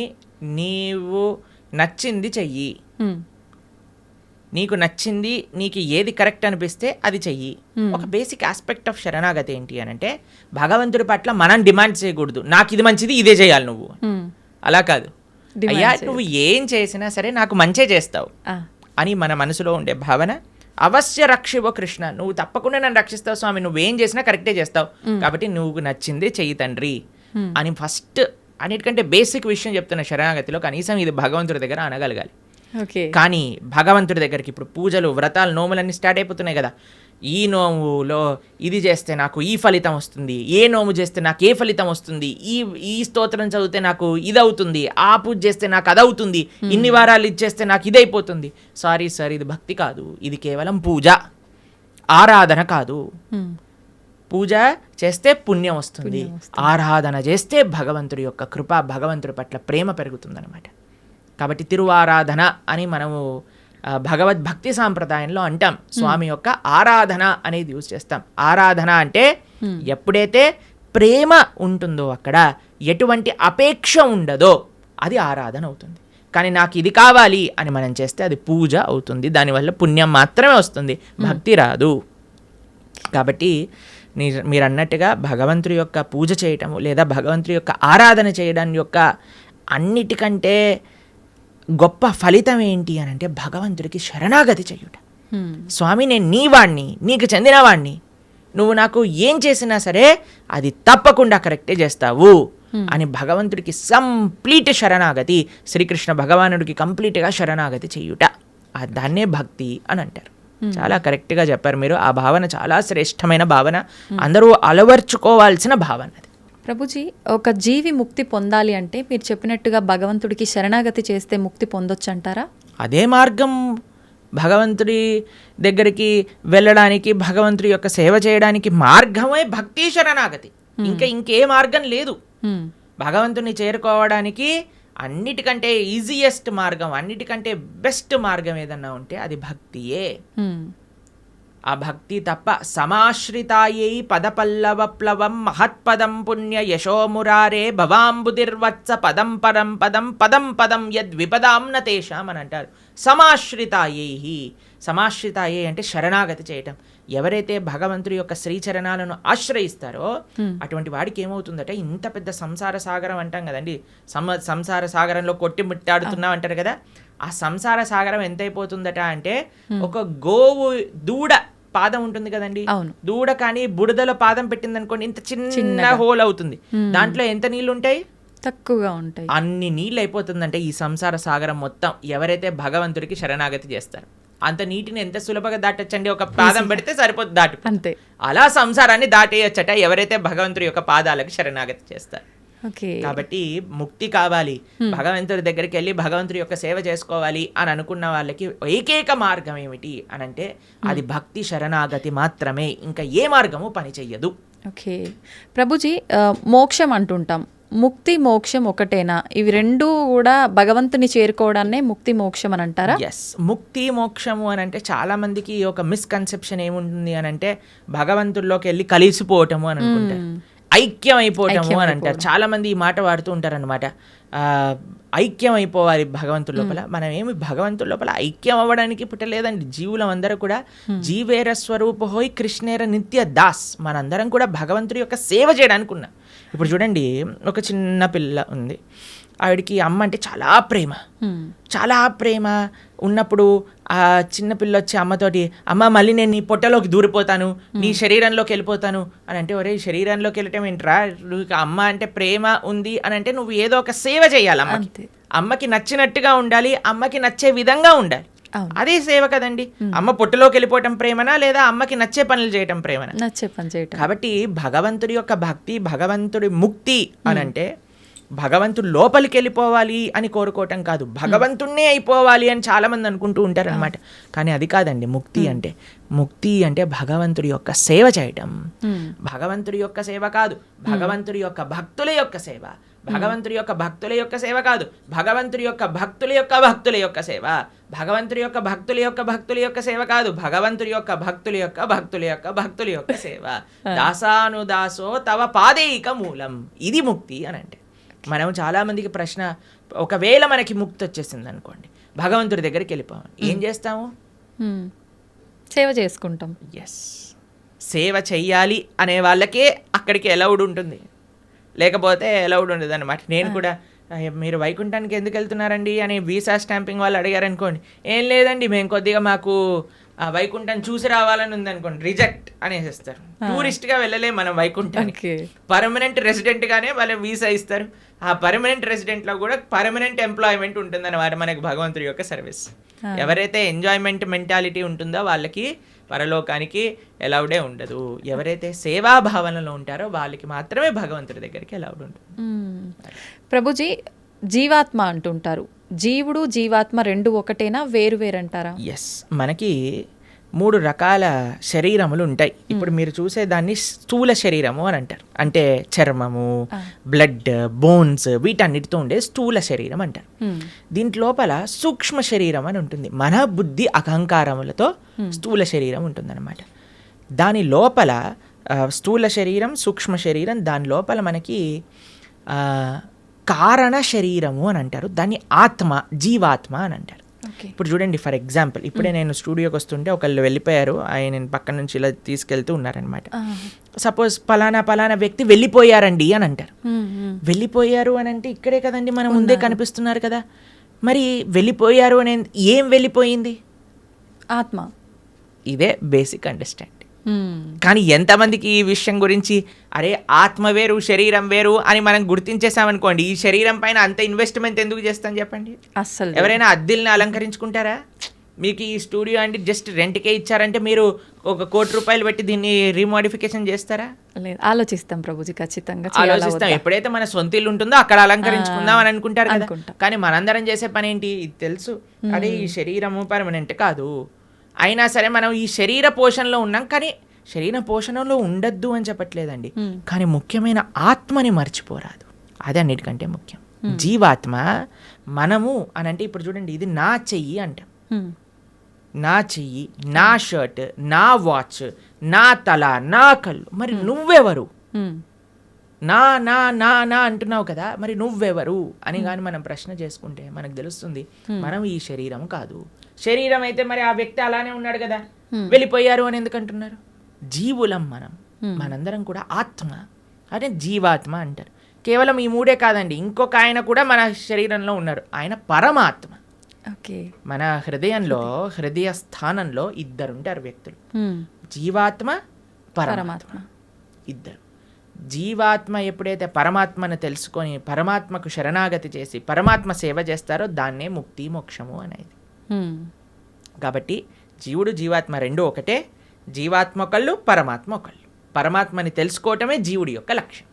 నీవు నచ్చింది చెయ్యి, నీకు నచ్చింది, నీకు ఏది కరెక్ట్ అనిపిస్తే అది చెయ్యి. ఒక బేసిక్ ఆస్పెక్ట్ ఆఫ్ శరణాగతి ఏంటి అని అంటే భగవంతుడి పట్ల మనం డిమాండ్ చేయకూడదు, నాకు ఇది మంచిది ఇదే చేయాలి నువ్వు. అలా కాదు, అయ్యా నువ్వు ఏం చేసినా సరే నాకు మంచే చేస్తావు అని మన మనసులో ఉండే భావన. అవశ్య రక్షివో కృష్ణ, నువ్వు తప్పకుండా నన్ను రక్షిస్తావు స్వామి, నువ్వేం చేసినా కరెక్టే చేస్తావు, కాబట్టి నువ్వు నచ్చిందే చెయ్యి తండ్రి అని ఫస్ట్ అన్నిటికంటే బేసిక్ విషయం చెప్తున్న శరణాగతిలో కనీసం ఇది భగవంతుడి దగ్గర అనగలగాలి. కానీ భగవంతుడి దగ్గరికి ఇప్పుడు పూజలు, వ్రతాలు, నోములన్నీ స్టార్ట్ అయిపోతున్నాయి కదా. ఈ నోములో ఇది చేస్తే నాకు ఈ ఫలితం వస్తుంది, ఏ నోము చేస్తే నాకు ఏ ఫలితం వస్తుంది, ఈ స్తోత్రం చదివితే నాకు ఇది అవుతుంది, ఆ పూజ చేస్తే నాకు అది అవుతుంది, ఇన్ని వారాలు ఇచ్చేస్తే నాకు ఇది అయిపోతుంది. సారీ సార్, ఇది భక్తి కాదు, ఇది కేవలం పూజ, ఆరాధన కాదు. పూజ చేస్తే పుణ్యం వస్తుంది, ఆరాధన చేస్తే భగవంతుడి యొక్క కృప, భగవంతుడి పట్ల ప్రేమ పెరుగుతుందన్నమాట. కాబట్టి తిరువారాధన అని మనము భగవద్భక్తి సాంప్రదాయంలో అంటాం. స్వామి యొక్క ఆరాధన అనేది యూజ్ చేస్తాం. ఆరాధన అంటే ఎప్పుడైతే ప్రేమ ఉంటుందో, అక్కడ ఎటువంటి అపేక్ష ఉండదో అది ఆరాధన అవుతుంది. కానీ నాకు ఇది కావాలి అని మనం చేస్తే అది పూజ అవుతుంది, దానివల్ల పుణ్యం మాత్రమే వస్తుంది, భక్తి రాదు. కాబట్టి మీరు అన్నట్టుగా భగవంతుడి యొక్క పూజ చేయటము లేదా భగవంతుడి యొక్క ఆరాధన చేయడం యొక్క అన్నిటికంటే గొప్ప ఫలితం ఏంటి అని అంటే భగవంతుడికి శరణాగతి చేయుట. స్వామి నేను నీ వాణ్ణి, నీకు చెందిన వాణ్ణి, నువ్వు నాకు ఏం చేసినా సరే అది తప్పకుండా కరెక్టే చేస్తావు అని భగవంతుడికి కంప్లీట్ శరణాగతి, శ్రీకృష్ణ భగవానుడికి కంప్లీట్గా శరణాగతి చేయుట, దాన్నే భక్తి అని అంటారు. చాలా కరెక్ట్గా చెప్పారు మీరు. ఆ భావన చాలా శ్రేష్టమైన భావన, అందరూ అలవర్చుకోవాల్సిన భావన అది. ప్రభుజీ, ఒక జీవి ముక్తి పొందాలి అంటే మీరు చెప్పినట్టుగా భగవంతుడికి శరణాగతి చేస్తే ముక్తి పొందొచ్చు అంటారా? అదే మార్గం. భగవంతుడి దగ్గరికి వెళ్ళడానికి, భగవంతుడి యొక్క సేవ చేయడానికి మార్గమే భక్తి శరణాగతి. ఇంకే మార్గం లేదు. భగవంతుని చేరుకోవడానికి అన్నిటికంటే ఈజియెస్ట్ మార్గం, అన్నిటికంటే బెస్ట్ మార్గం ఏదన్నా ఉంటే అది భక్తియే. ఆ భక్తి తప్ప సమాశ్రితాయై పదపల్లవప్లవం మహత్పదం పుణ్య యశోమురారే భవాంబుదిర్వత్స పదం పరం పదం పదం పదం యద్విపదాం న తేషాం అని అంటారు. సమాశ్రితాయై అంటే శరణాగతి చేయటం. ఎవరైతే భగవంతుడి యొక్క శ్రీచరణాలను ఆశ్రయిస్తారో అటువంటి వాడికి ఏమవుతుందట, ఇంత పెద్ద సంసార సాగరం అంటాం కదండి, సంసార సాగరంలో కొట్టి ముట్టాడుతున్నాం అంటారు కదా, ఆ సంసార సాగరం ఎంతైపోతుందట అంటే, ఒక గోవు దూడ పాదం ఉంటుంది కదండి, దూడ కానీ బురదలో పాదం పెట్టింది అనుకోండి, ఇంత చిన్న హోల్ అవుతుంది, దాంట్లో ఎంత నీళ్లు ఉంటాయి? తక్కువగా ఉంటాయి. అన్ని నీళ్ళు అయిపోతుందంటే ఈ సంసార సాగరం మొత్తం ఎవరైతే భగవంతుడికి శరణాగతి చేస్తారు. అంత నీటిని ఎంత సులభంగా దాటొచ్చండి, ఒక పాదం పెడితే సరిపోతుంది, దాటి అంతే. అలా సంసారాన్ని దాటేయచ్చట ఎవరైతే భగవంతుడి యొక్క పాదాలకు శరణాగతి చేస్తారు. కాబట్టి ముక్తి కావాలి, భగవంతుడి దగ్గరికి వెళ్ళి భగవంతుడి యొక్క సేవ చేసుకోవాలి అని అనుకున్న వాళ్ళకి ఏకైక మార్గం ఏమిటి అని అంటే అది భక్తి శరణాగతి మాత్రమే. ఇంకా ఏ మార్గము పని చెయ్యదు. ఓకే ప్రభుజీ, మోక్షం అంటుంటాం, ముక్తి మోక్షం ఒకటేనా? ఇవి రెండూ కూడా భగవంతుని చేరుకోవడాన్నే ముక్తి మోక్షం అని అంటారా? ఎస్, ముక్తి మోక్షము అని అంటే చాలా మందికి ఒక మిస్కన్సెప్షన్ ఏముంటుంది అని అంటే భగవంతుల్లోకి వెళ్ళి కలిసిపోవటము అని అనుకుంటారు, ఐక్యం అయిపోవటము అని అంటారు. చాలా మంది ఈ మాట వాడుతూ ఉంటారు అనమాట. ఐక్యం అయిపోవాలి భగవంతుడి లోపల. మనం ఏమి భగవంతుడి లోపల ఐక్యం అవ్వడానికి పుట్టలేదండి. జీవులం అందరూ కూడా జీవేర స్వరూప హోయ్ కృష్ణేర నిత్య దాస్, మనందరం కూడా భగవంతుడి యొక్క సేవ చేయడానికి ఉన్నాం. ఇప్పుడు చూడండి, ఒక చిన్న పిల్ల ఉంది, ఆవిడికి అమ్మ అంటే చాలా ప్రేమ ఉన్నప్పుడు ఆ చిన్న పిల్ల వచ్చి అమ్మతోటి, అమ్మ మళ్ళీ నేను నీ పొట్టలోకి దూరిపోతాను, నీ శరీరంలోకి వెళ్ళిపోతాను అని అంటే, ఒరే శరీరంలోకి వెళ్ళటం ఏంట్రా, అమ్మ అంటే ప్రేమ ఉంది అని అంటే నువ్వు ఏదో ఒక సేవ చేయాలి, అమ్మకి నచ్చినట్టుగా ఉండాలి, అమ్మకి నచ్చే విధంగా ఉండాలి. అదే సేవ కదండి. అమ్మ పొట్టులోకి వెళ్ళిపోవటం ప్రేమనా, లేదా అమ్మకి నచ్చే పనులు చేయటం ప్రేమనా? నచ్చే పని చేయటం. కాబట్టి భగవంతుడి యొక్క భక్తి, భగవంతుడి ముక్తి అని అంటే భగవంతుడు లోపలికి వెళ్ళిపోవాలి అని కోరుకోవటం కాదు, భగవంతుణ్ణే అయిపోవాలి అని చాలా మంది అనుకుంటూ ఉంటారు అనమాట. కానీ అది కాదండి ముక్తి అంటే. ముక్తి అంటే భగవంతుడి యొక్క సేవ చేయటం. భగవంతుడి యొక్క సేవ కాదు, భగవంతుడి యొక్క భక్తుల యొక్క సేవ. భగవంతుడి యొక్క భక్తుల యొక్క సేవ కాదు, భగవంతుడి యొక్క భక్తుల యొక్క భక్తుల యొక్క సేవ. భగవంతుడి యొక్క భక్తుల యొక్క భక్తుల యొక్క సేవ కాదు, భగవంతుడి యొక్క భక్తుల యొక్క భక్తుల యొక్క భక్తుల యొక్క సేవ. దాసానుదాసో తవ పాదేయిక మూలం, ఇది ముక్తి అని అంటే. మనం చాలా మందికి ప్రశ్న, ఒకవేళ మనకి ముక్తి వచ్చేసింది అనుకోండి, భగవంతుడి దగ్గరికి వెళ్ళిపోవాలి, ఏం చేస్తాము? సేవ చేసుకుంటాం. ఎస్, సేవ చెయ్యాలి అనే వాళ్ళకే అక్కడికి అలౌడ్ ఉంటుంది, లేకపోతే అలౌడ్ ఉండదు అనమాట. నేను కూడా, మీరు వైకుంఠానికి ఎందుకు వెళ్తున్నారండి అని వీసా స్టాంపింగ్ వాళ్ళు అడిగారనుకోండి, ఏం లేదండి మేము కొద్దిగా మాకు వైకుంఠం చూసి రావాలని ఉంది అనుకోండి, రిజెక్ట్ అనేసిస్తారు. టూరిస్ట్గా వెళ్ళలే మనం వైకుంఠానికి, పర్మనెంట్ రెసిడెంట్గానే వాళ్ళు వీసా ఇస్తారు. ఆ పర్మనెంట్ రెసిడెంట్లో కూడా పర్మనెంట్ ఎంప్లాయ్మెంట్ ఉంటుందన్నమాట మనకి భగవంతుడి యొక్క సర్వీస్. ఎవరైతే ఎంజాయ్మెంట్ మెంటాలిటీ ఉంటుందో వాళ్ళకి పరలోకానికి అలౌడే ఉండదు. ఎవరైతే సేవాభావనలో ఉంటారో వాళ్ళకి మాత్రమే భగవంతుడి దగ్గరికి అలౌడ్ ఉంటుంది. ప్రభుజీ, జీవాత్మ అంటుంటారు, జీవుడు జీవాత్మ రెండు ఒకటేనా, వేరు వేరంటారా? ఎస్, మనకి 3 రకాల శరీరములు ఉంటాయి. ఇప్పుడు మీరు చూసే దాన్ని స్థూల శరీరము అని అంటారు. అంటే చర్మము, బ్లడ్, బోన్స్, వీటన్నిటితో ఉండే స్థూల శరీరం అంటారు. దీంట్లోపల సూక్ష్మ శరీరం అని ఉంటుంది. మన బుద్ధి అహంకారములతో స్థూల శరీరం ఉంటుందన్నమాట. దాని లోపల స్థూల శరీరం, సూక్ష్మ శరీరం, దాని లోపల మనకి కారణ శరీరము అని అంటారు. దాన్ని ఆత్మ, జీవాత్మ అని అంటారు. ఇప్పుడు చూడండి, ఫర్ ఎగ్జాంపుల్, ఇప్పుడే నేను స్టూడియోకి వస్తుంటే ఒకళ్ళు వెళ్ళిపోయారు, ఆయన పక్క నుంచి ఇలా తీసుకెళ్తూ ఉన్నారనమాట. సపోజ్ పలానా వ్యక్తి వెళ్ళిపోయారండి అని అంటారు. వెళ్ళిపోయారు అని అంటే ఇక్కడే కదండి మన ముందే కనిపిస్తున్నారు కదా. మరి వెళ్ళిపోయారు అని ఏం వెళ్ళిపోయింది? ఆత్మ. ఇదే బేసిక్ అండర్స్టాండింగ్. కానీ ఎంతమందికి ఈ విషయం గురించి అరే ఆత్మ వేరు శరీరం వేరు అని మనం గుర్తించేసామనుకోండి, ఈ శరీరం పైన అంత ఇన్వెస్ట్మెంట్ ఎందుకు చేస్తాం చెప్పండి? అస్సలు ఎవరైనా అద్దెల్ని అలంకరించుకుంటారా? మీకు ఈ స్టూడియో అంటే జస్ట్ రెంట్కే ఇచ్చారంటే మీరు ₹1 కోటి పెట్టి దీన్ని రీమోడిఫికేషన్ చేస్తారా? లేదు, ఆలోచిస్తాం ప్రభుజీ, ఖచ్చితంగా ఆలోచిస్తాం. ఎప్పుడైతే మన సొంత ఇల్లు ఉంటుందో అక్కడ అలంకరించుకుందాం అని అనుకుంటారు కదా. కానీ మనందరం చేసే పని ఏంటి? ఇది తెలుసు, అదే ఈ శరీరము పర్మనెంట్ కాదు. అయినా సరే మనం ఈ శరీర పోషణలో ఉన్నాం, కానీ శరీర పోషణలో ఉండద్దు అని చెప్పట్లేదండి. కానీ ముఖ్యమైన ఆత్మని మర్చిపోరాదు, అదే అన్నిటికంటే ముఖ్యం. జీవాత్మ మనము అని అంటే ఇప్పుడు చూడండి, ఇది నా చెయ్యి అంటాం, నా చెయ్యి, నా షర్ట్, నా వాచ్, నా తల, నా కళ్ళు. మరి నువ్వెవరు? నా నా నా నా అంటున్నావు కదా, మరి నువ్వెవరు అని కానీ మనం ప్రశ్న చేసుకుంటే మనకు తెలుస్తుంది మనం ఈ శరీరం కాదు. శరీరం అయితే మరి ఆ వ్యక్తి అలానే ఉన్నాడు కదా, వెళ్ళిపోయారు అని ఎందుకు అంటున్నారు? జీవులం మనం, మనందరం కూడా ఆత్మ, అదే జీవాత్మ అంటారు. కేవలం ఈ 3 కాదండి, ఇంకొక ఆయన కూడా మన శరీరంలో ఉన్నారు, ఆయన పరమాత్మ. మన హృదయంలో, హృదయ స్థానంలో 2 ఉంటారు వ్యక్తులు, జీవాత్మ పరమాత్మ, 2. జీవాత్మ ఎప్పుడైతే పరమాత్మను తెలుసుకొని పరమాత్మకు శరణాగతి చేసి పరమాత్మ సేవ చేస్తారో దాన్నే ముక్తి మోక్షము అనేది. కాబట్టి జీవుడు జీవాత్మ 2 ఒకటే. జీవాత్మ ఒకళ్ళు, పరమాత్మ ఒకళ్ళు. పరమాత్మని తెలుసుకోవటమే జీవుడి యొక్క లక్ష్యం.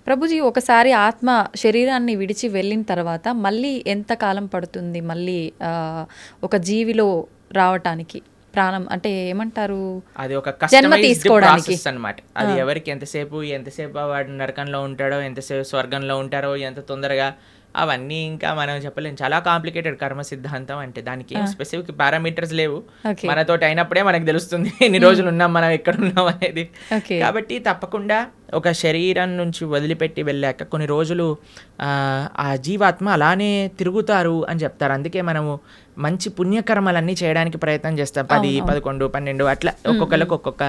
ప్రభుజీ, ఒకసారి ఆత్మ శరీరాన్ని విడిచి వెళ్ళిన తర్వాత మళ్ళీ ఎంత కాలం పడుతుంది మళ్ళీ ఒక జీవిలో రావటానికి? ప్రాణం అంటే ఏమంటారు, అది ఒక కస్టమైజ్డ్ ప్రాసెస్ అన్నమాట. అది ఎవరికి ఎంతసేపు వాడు నరకంలో ఉంటాడో, ఎంతసేపు స్వర్గంలో ఉంటారో, ఎంత తొందరగా, అవన్నీ ఇంకా మనం చెప్పలేం. చాలా కాంప్లికేటెడ్ కర్మ సిద్ధాంతం అంటే. దానికి ఏం స్పెసిఫిక్ పారామీటర్స్ లేవు. మనతోటి అయినప్పుడే మనకు తెలుస్తుంది ఎన్ని రోజులు ఉన్నాం, మనం ఎక్కడ ఉన్నాం అనేది. కాబట్టి తప్పకుండా ఒక శరీరం నుంచి వదిలిపెట్టి వెళ్ళాక కొన్ని రోజులు ఆ జీవాత్మ అలానే తిరుగుతారు అని చెప్తారు. అందుకే మనము మంచి పుణ్యకర్మలన్నీ చేయడానికి ప్రయత్నం చేస్తాం. 10, 11, 12 అట్లా ఒక్కొక్కరికి ఒక్కొక్క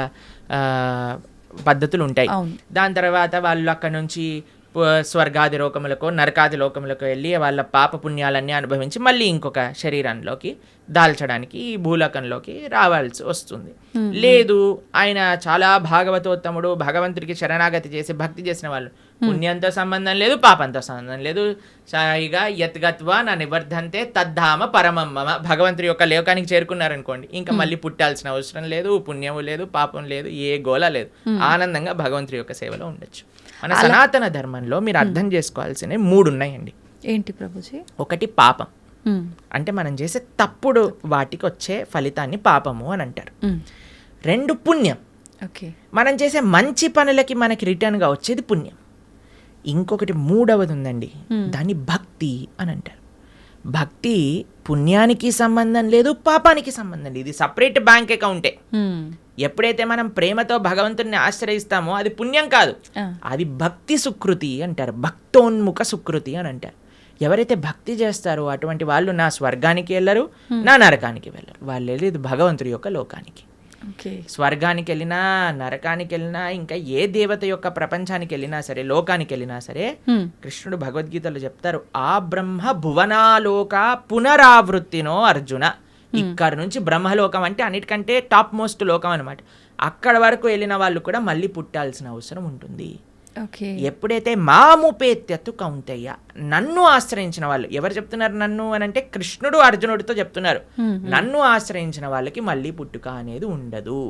పద్ధతులు ఉంటాయి. దాని తర్వాత వాళ్ళు అక్కడ నుంచి స్వర్గాది లోకములకు, నరకాది లోకములకు వెళ్ళి వాళ్ళ పాప పుణ్యాలన్నీ అనుభవించి మళ్ళీ ఇంకొక శరీరంలోకి దాల్చడానికి ఈ భూలోకంలోకి రావాల్సి వస్తుంది. లేదు, ఆయన చాలా భాగవతోత్తముడు, భగవంతుడికి శరణాగతి చేసి భక్తి చేసిన వాళ్ళు, పుణ్యంతో సంబంధం లేదు, పాపంతో సంబంధం లేదు, సాయిగా యత్గత్వా నా నివర్ధంతే తద్ధామ పరమం మమ, భగవంతుడి యొక్క లోకానికి చేరుకున్నారనుకోండి, ఇంకా మళ్ళీ పుట్టాల్సిన అవసరం లేదు, పుణ్యము లేదు, పాపం లేదు, ఏ గోల లేదు, ఆనందంగా భగవంతుడి యొక్క సేవలో ఉండొచ్చు. మన సనాతన ధర్మంలో మీరు అర్థం చేసుకోవాల్సిన 3 ఉన్నాయండి. ఏంటి ప్రభుజీ? ఒకటి పాపం, అంటే మనం చేసే తప్పుడు వాటికి వచ్చే ఫలితాన్ని పాపము అని అంటారు. 2 పుణ్యం, మనం చేసే మంచి పనులకి మనకి రిటర్న్గా వచ్చేది పుణ్యం. ఇంకొకటి 3వది ఉందండి, దాన్ని భక్తి అని అంటారు. భక్తి పుణ్యానికి సంబంధం లేదు, పాపానికి సంబంధం లేదు, ఇది సపరేట్ బ్యాంక్ అకౌంటే. ఎప్పుడైతే మనం ప్రేమతో భగవంతుడిని ఆశ్రయిస్తామో అది పుణ్యం కాదు, అది భక్తి సుకృతి అంటారు, భక్తోన్ముఖ సుకృతి అని అంటారు. ఎవరైతే భక్తి చేస్తారో అటువంటి వాళ్ళు నా స్వర్గానికి వెళ్ళరు, నా నరకానికి వెళ్ళరు, వాళ్ళు వెళ్ళేది భగవంతుడి యొక్క లోకానికి. స్వర్గానికి వెళ్ళినా, నరకానికి వెళ్ళినా, ఇంకా ఏ దేవత యొక్క ప్రపంచానికి వెళ్ళినా సరే, లోకానికి వెళ్ళినా సరే, కృష్ణుడు భగవద్గీతలో చెప్తారు, ఆ బ్రహ్మ భువనాలోక పునరావృత్తినో అర్జున. ఇక్కడ నుంచి బ్రహ్మలోకం అంటే అన్నిటికంటే టాప్ మోస్ట్ లోకం అనమాట. అక్కడ వరకు వెళ్ళిన వాళ్ళు కూడా మళ్ళీ పుట్టాల్సిన అవసరం ఉంటుంది. ఎప్పుడైతే మాముపేత్యత్తు కౌంతయ్య, నన్ను ఆశ్రయించిన వాళ్ళు, ఎవరు చెప్తున్నారు నన్ను అని అంటే కృష్ణుడు అర్జునుడితో చెప్తున్నారు, నన్ను ఆశ్రయించిన వాళ్ళకి మళ్ళీ పుట్టుక అనేది ఉండదు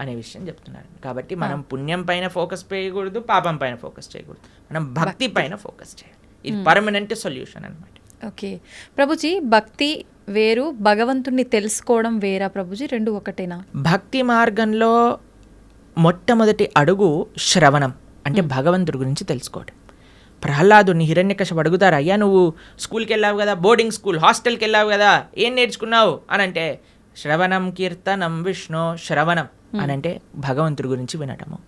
అనే విషయం చెప్తున్నారు. కాబట్టి మనం పుణ్యం పైన ఫోకస్ చేయకూడదు, పాపం పైన ఫోకస్ చేయకూడదు, మనం భక్తి పైన ఫోకస్ చేయాలి. ఇది పర్మనెంట్ సొల్యూషన్ అనమాట. ఓకే ప్రభుజీ, భక్తి వేరు, భగవంతుణ్ణి తెలుసుకోవడం వేరా ప్రభుజీ? 2 ఒకటేనా? భక్తి మార్గంలో మొట్టమొదటి అడుగు శ్రవణం, అంటే భగవంతుడి గురించి తెలుసుకోవడం. ప్రహ్లాదుని హిరణ్యకశిపుడు అడుగుతారు, అయ్యా నువ్వు స్కూల్కి వెళ్ళావు కదా, బోర్డింగ్ స్కూల్, హాస్టల్కి వెళ్ళావు కదా, ఏం నేర్చుకున్నావు అని అంటే, శ్రవణం కీర్తనం విష్ణు, శ్రవణం అని అంటే భగవంతుడి గురించి వినటము.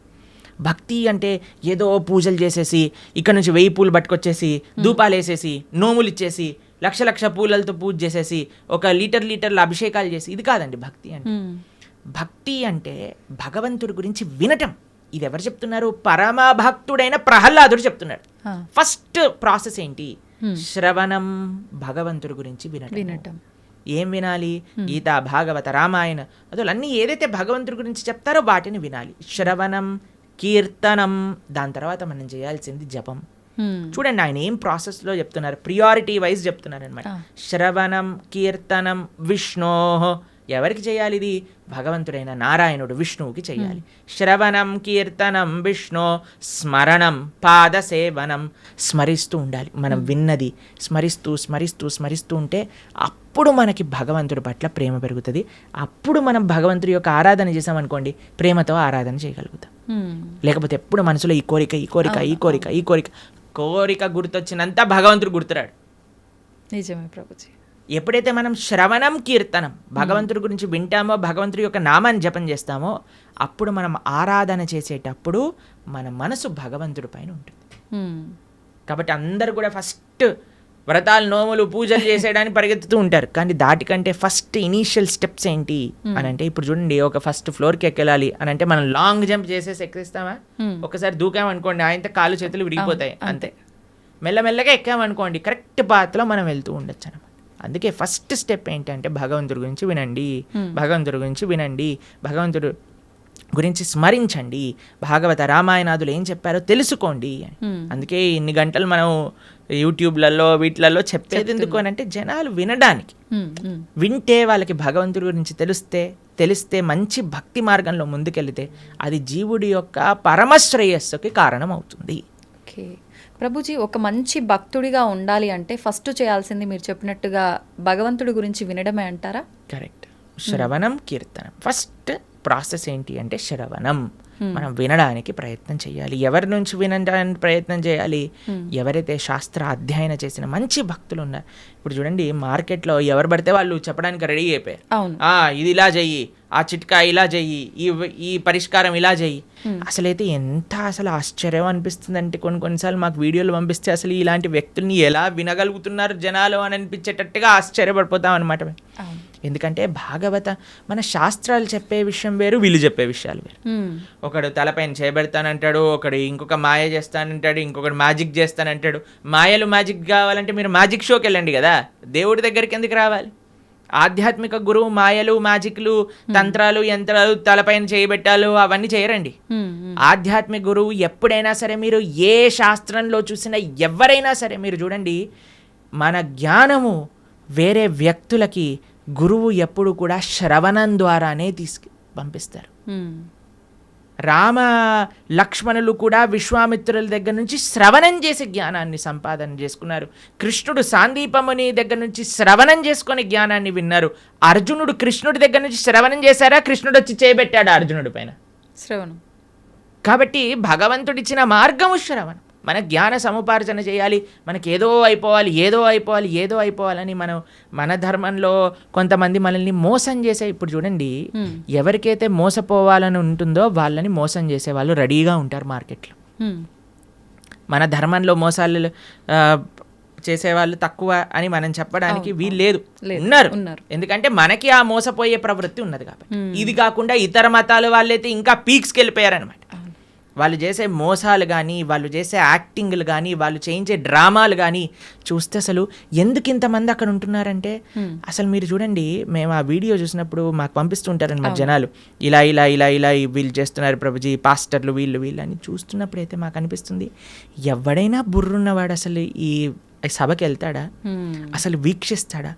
భక్తి అంటే ఏదో పూజలు చేసేసి ఇక్కడ నుంచి 1000 పూలు పట్టుకొచ్చేసి ధూపాలు వేసేసి నోములు ఇచ్చేసి లక్ష పూలలతో పూజ చేసేసి ఒక లీటర్ల అభిషేకాలు చేసి, ఇది కాదండి భక్తి అంటే. భక్తి అంటే భగవంతుడి గురించి వినటం. ఇది ఎవరు చెప్తున్నారు? పరమ భక్తుడైన ప్రహ్లాదుడు చెప్తున్నాడు. ఫస్ట్ ప్రాసెస్ ఏంటి? శ్రవణం, భగవంతుడి గురించి వినటం. ఏం వినాలి? గీత, భాగవత, రామాయణ అసలు అన్నీ ఏదైతే భగవంతుడి గురించి చెప్తారో వాటిని వినాలి. శ్రవణం, కీర్తనం, దాని తర్వాత మనం చేయాల్సింది జపం. చూడండి ఆయన ఏం ప్రాసెస్లో చెప్తున్నారు, ప్రియారిటీ వైజ్ చెప్తున్నారు అనమాట. శ్రవణం, కీర్తనం, విష్ణో, ఎవరికి చేయాలి ఇది? భగవంతుడైన నారాయణుడు విష్ణువుకి చేయాలి. శ్రవణం, కీర్తనం, విష్ణు, స్మరణం, పాద సేవనం, స్మరిస్తూ ఉండాలి. మనం విన్నది స్మరిస్తూ స్మరిస్తూ స్మరిస్తూ ఉంటే అప్పుడు మనకి భగవంతుడి పట్ల ప్రేమ పెరుగుతుంది. అప్పుడు మనం భగవంతుడి యొక్క ఆరాధన చేసామనుకోండి, ప్రేమతో ఆరాధన చేయగలుగుతాం. లేకపోతే ఎప్పుడు మనసులో ఈ కోరిక ఈ కోరిక ఈ కోరిక ఈ కోరిక కోరిక గుర్తొచ్చినంత భగవంతుడు గుర్తురాడు. నిజమే ప్రభుజీ. ఎప్పుడైతే మనం శ్రవణం, కీర్తనం, భగవంతుడి గురించి వింటామో, భగవంతుడి యొక్క నామాన్ని జపం చేస్తామో, అప్పుడు మనం ఆరాధన చేసేటప్పుడు మన మనసు భగవంతుడి పైన ఉంటుంది. కాబట్టి అందరూ కూడా ఫస్ట్ వ్రతాలు, నోములు, పూజలు చేసేయడానికి పరిగెత్తుతూ ఉంటారు. కానీ దాటికంటే ఫస్ట్ ఇనీషియల్ స్టెప్స్ ఏంటి అని అంటే, ఇప్పుడు చూడండి, ఒక ఫస్ట్ ఫ్లోర్కి ఎక్కెళ్ళాలి అని అంటే మనం లాంగ్ జంప్ చేసేసి ఎక్కిస్తామా? ఒకసారి దూకామనుకోండి, ఆయనతో కాళ్ళు చేతులు విడిగిపోతాయి, అంతే. మెల్లమెల్లగా ఎక్కామనుకోండి, కరెక్ట్ పాత్లో మనం వెళ్తూ ఉండొచ్చు అనమాట. అందుకే ఫస్ట్ స్టెప్ ఏంటంటే భగవంతుడి గురించి వినండి, భగవంతుడి గురించి వినండి, భగవంతుడు గురించి స్మరించండి, భాగవత, రామాయణాదులు ఏం చెప్పారో తెలుసుకోండి. అందుకే ఇన్ని గంటలు మనం యూట్యూబ్లలో వీటిలలో చెప్పేది ఎందుకు అని అంటే జనాలు వినడానికి. వింటే వాళ్ళకి భగవంతుడి గురించి తెలిస్తే మంచి భక్తి మార్గంలో ముందుకెళ్తే అది జీవుడి యొక్క పరమశ్రేయస్సుకి కారణం అవుతుంది. ఓకే ప్రభుజీ, ఒక మంచి భక్తుడిగా ఉండాలి అంటే ఫస్ట్ చేయాల్సింది మీరు చెప్పినట్టుగా భగవంతుడి గురించి వినడమే అంటారా? కరెక్ట్. శ్రవణం, కీర్తనం. ఫస్ట్ ప్రాసెస్ ఏంటి అంటే శ్రవణం, మనం వినడానికి ప్రయత్నం చేయాలి. ఎవరి నుంచి వినడానికి ప్రయత్నం చేయాలి? ఎవరైతే శాస్త్ర అధ్యయనం చేసిన మంచి భక్తులు ఉన్నారు. ఇప్పుడు చూడండి, మార్కెట్లో ఎవరు పడితే వాళ్ళు చెప్పడానికి రెడీ అయిపోయారు. ఇది ఇలా చెయ్యి, ఆ చిట్కా ఇలా చెయ్యి, ఈ పరిష్కారం ఇలా చెయ్యి. అసలైతే అసలు ఆశ్చర్యం అనిపిస్తుంది అంటే కొన్నిసార్లు మాకు వీడియోలు పంపిస్తే అసలు ఇలాంటి వ్యక్తుల్ని ఎలా వినగలుగుతున్నారు జనాలు అని అనిపించేటట్టుగా ఆశ్చర్యపడిపోతాం అనమాట. ఎందుకంటే భాగవత మన శాస్త్రాలు చెప్పే విషయం వేరు, వీళ్ళు చెప్పే విషయాలు వేరు. ఒకడు తలపైన చేయబెడతానంటాడు, ఒకడు ఇంకొక మాయ చేస్తానంటాడు, ఇంకొకడు మ్యాజిక్ చేస్తానంటాడు. మాయలు, మ్యాజిక్ కావాలంటే మీరు మ్యాజిక్ షోకి వెళ్ళండి కదా, దేవుడి దగ్గరికి ఎందుకు రావాలి? ఆధ్యాత్మిక గురువు మాయలు, మ్యాజిక్లు, తంత్రాలు, యంత్రాలు, తలపైన చేయబెట్టాలు అవన్నీ చేయరండి. ఆధ్యాత్మిక గురువు ఎప్పుడైనా సరే, మీరు ఏ శాస్త్రంలో చూసినా ఎవరైనా సరే మీరు చూడండి, మన జ్ఞానము వేరే వ్యక్తులకి గురువు ఎప్పుడు కూడా శ్రవణం ద్వారానే పంపిస్తారు. రామ లక్ష్మణులు కూడా విశ్వామిత్రుల దగ్గర నుంచి శ్రవణం చేసి జ్ఞానాన్ని సంపాదన చేసుకున్నారు. కృష్ణుడు సాందీపముని దగ్గర నుంచి శ్రవణం చేసుకొని జ్ఞానాన్ని విన్నారు. అర్జునుడు కృష్ణుడి దగ్గర నుంచి శ్రవణం చేశారా? కృష్ణుడు వచ్చి చేయబెట్టాడు అర్జునుడి పైన శ్రవణం. కాబట్టి భగవంతుడిచ్చిన మార్గము శ్రవణం. మన జ్ఞాన సముపార్జన చేయాలి. మనకి ఏదో అయిపోవాలని మన ధర్మంలో కొంతమంది మనల్ని మోసం చేసే, ఇప్పుడు చూడండి, ఎవరికైతే మోసపోవాలని ఉంటుందో వాళ్ళని మోసం చేసే వాళ్ళు రెడీగా ఉంటారు మార్కెట్లో. మన ధర్మంలో మోసాలు చేసేవాళ్ళు తక్కువ అని మనం చెప్పడానికి వీలు లేదు, ఉన్నారు. ఎందుకంటే మనకి ఆ మోసపోయే ప్రవృత్తి ఉన్నది కాబట్టి. ఇది కాకుండా ఇతర మతాల వాళ్ళైతే ఇంకా పీక్స్కి వెళ్ళిపోయారనమాట. వాళ్ళు చేసే మోసాలు కానీ, వాళ్ళు చేసే యాక్టింగ్లు కానీ, వాళ్ళు చేయించే డ్రామాలు కానీ చూస్తే అసలు ఎందుకు ఇంతమంది అక్కడ ఉంటున్నారంటే, అసలు మీరు చూడండి, మేము ఆ వీడియో చూసినప్పుడు మాకు పంపిస్తుంటారనమాట జనాలు, ఇలా ఇలా ఇలా ఇలా వీళ్ళు చేస్తున్నారు ప్రభుజీ, పాస్టర్లు వీళ్ళు అని చూస్తున్నప్పుడు అయితే మాకు అనిపిస్తుంది, ఎవడైనా బుర్రున్నవాడు అసలు ఈ సభకి వెళ్తాడా? అసలు వీక్షిస్తాడా?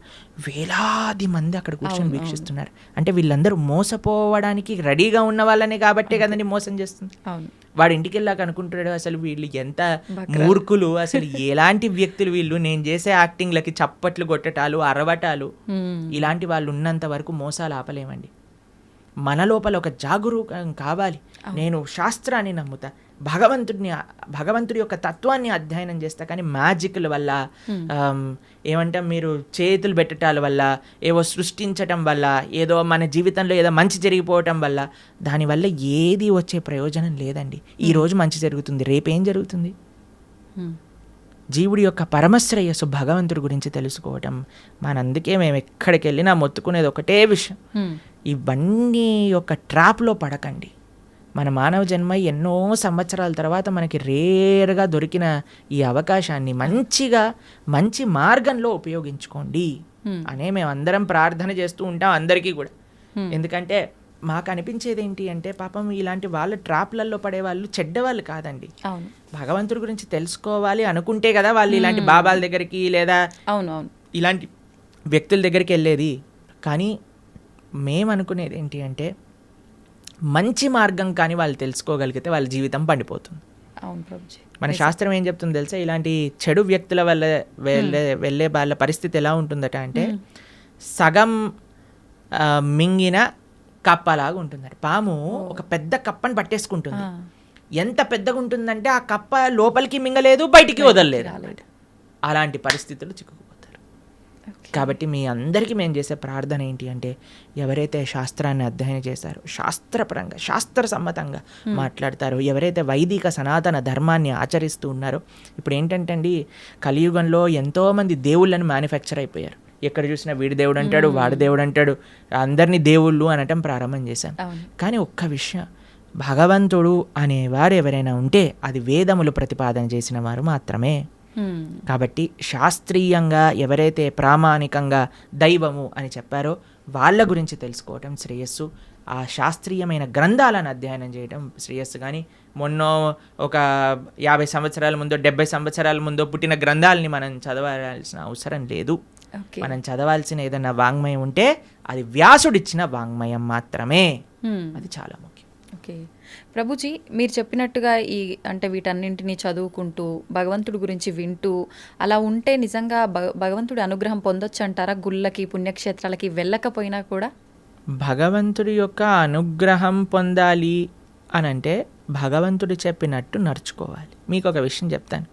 వేలాది మంది అక్కడ కూర్చొని వీక్షిస్తున్నారు అంటే వీళ్ళందరూ మోసపోవడానికి రెడీగా ఉన్న వాళ్ళనే కాబట్టే కదండి మోసం చేస్తుంది. వాడు ఇంటికి వెళ్ళాక అనుకుంటాడు, అసలు వీళ్ళు ఎంత మూర్ఖులు, అసలు ఎలాంటి వ్యక్తులు వీళ్ళు, నేను చేసే యాక్టింగ్లకి చప్పట్లు కొట్టటాలు, అరవటాలు, ఇలాంటి వాళ్ళు ఉన్నంత వరకు మోసాలు ఆపలేమండి. మన లోపల ఒక జాగరూకం కావాలి. నేను శాస్త్రాన్ని నమ్ముతా, భగవంతుడి యొక్క తత్వాన్ని అధ్యయనం చేస్తా, కానీ మ్యాజిక్ల వల్ల, ఏమంటాం, మీరు చేతులు పెట్టడాల వల్ల, ఏవో సృష్టించటం వల్ల, ఏదో మన జీవితంలో ఏదో మంచి జరిగిపోవటం వల్ల, దానివల్ల ఏది వచ్చే ప్రయోజనం లేదండి. ఈరోజు మంచి జరుగుతుంది, రేపేం జరుగుతుంది? జీవుడి యొక్క పరమశ్రేయస్సు భగవంతుడి గురించి తెలుసుకోవటం. అందుకే మేము ఎక్కడికి వెళ్ళినా మొత్తుకునేది ఒకటే విషయం, ఇవన్నీ ఒక ట్రాప్లో పడకండి. మన మానవ జన్మ ఎన్నో సంవత్సరాల తర్వాత మనకి రేర్గా దొరికిన ఈ అవకాశాన్ని మంచి మార్గంలో ఉపయోగించుకోండి. అనే మేము అందరం ప్రార్థన చేస్తూ ఉంటాం అందరికీ కూడా. ఎందుకంటే మాకు అనిపించేది ఏంటి అంటే పాపం ఇలాంటి వాళ్ళ ట్రాప్లలో పడే వాళ్ళు చెడ్డవాళ్ళు కాదండి. అవును, భగవంతుడి గురించి తెలుసుకోవాలి అనుకుంటే కదా వాళ్ళు ఇలాంటి బాబాల దగ్గరికి లేదా అవునవును ఇలాంటి వ్యక్తుల దగ్గరికి వెళ్ళేది. కానీ మేము అనుకునేది ఏంటి అంటే మంచి మార్గం కానీ వాళ్ళు తెలుసుకోగలిగితే వాళ్ళ జీవితం పండిపోతుంది. అవును ప్రభుజీ. మన శాస్త్రం ఏం చెప్తుంది తెలుసా, ఇలాంటి చెడు వ్యక్తుల వల్ల వెళ్ళే వాళ్ళ పరిస్థితి ఎలా ఉంటుందట అంటే సగం మింగిన కప్పలాగా ఉంటుందట. పాము ఒక పెద్ద కప్పని పట్టేసుకుంటుంది. ఎంత పెద్దగా ఉంటుందంటే ఆ కప్ప లోపలికి మింగలేదు, బయటికి వదలలేదు. అలాంటి పరిస్థితులు చిక్కుకుపోతారు. కాబట్టి మీ అందరికీ మేము చేసే ప్రార్థన ఏంటి అంటే ఎవరైతే శాస్త్రాన్ని అధ్యయనం చేశారో, శాస్త్రపరంగా శాస్త్రసమ్మతంగా మాట్లాడతారో, ఎవరైతే వైదిక సనాతన ధర్మాన్ని ఆచరిస్తూ ఉన్నారో, ఇప్పుడు ఏంటంటే అండి కలియుగంలో ఎంతోమంది దేవుళ్ళని మ్యానుఫ్యాక్చర్ అయిపోయారు. ఎక్కడ చూసినా వీడి దేవుడు అంటాడు, వాడి దేవుడు అంటాడు, అందరినీ దేవుళ్ళు అనటం ప్రారంభం చేశాం. కానీ ఒక్క విషయం, భగవంతుడు అనేవారు ఎవరైనా ఉంటే అది వేదములు ప్రతిపాదన చేసిన వారు మాత్రమే. కాబట్టి శాస్త్రీయంగా ఎవరైతే ప్రామాణికంగా దైవము అని చెప్పారో వాళ్ళ గురించి తెలుసుకోవటం శ్రేయస్సు. ఆ శాస్త్రీయమైన గ్రంథాలను అధ్యయనం చేయడం శ్రేయస్సు. కానీ మొన్న ఒక 50 సంవత్సరాల ముందో 70 సంవత్సరాల ముందో పుట్టిన గ్రంథాలని మనం చదవాల్సిన అవసరం లేదు. మనం చదవాల్సిన ఏదైనా వాంగ్మయం ఉంటే అది వ్యాసుడిచ్చిన వాంగ్మయం మాత్రమే. అది చాలా ముఖ్యం. ఓకే ప్రభుజీ, మీరు చెప్పినట్టుగా ఈ అంటే వీటన్నింటినీ చదువుకుంటూ భగవంతుడి గురించి వింటూ అలా ఉంటే నిజంగా భగవంతుడి అనుగ్రహం పొందొచ్చు అంటారా? గుళ్ళకి పుణ్యక్షేత్రాలకి వెళ్ళకపోయినా కూడా భగవంతుడి యొక్క అనుగ్రహం పొందాలి అని అంటే భగవంతుడు చెప్పినట్టు నడుచుకోవాలి. మీకు ఒక విషయం చెప్తాను.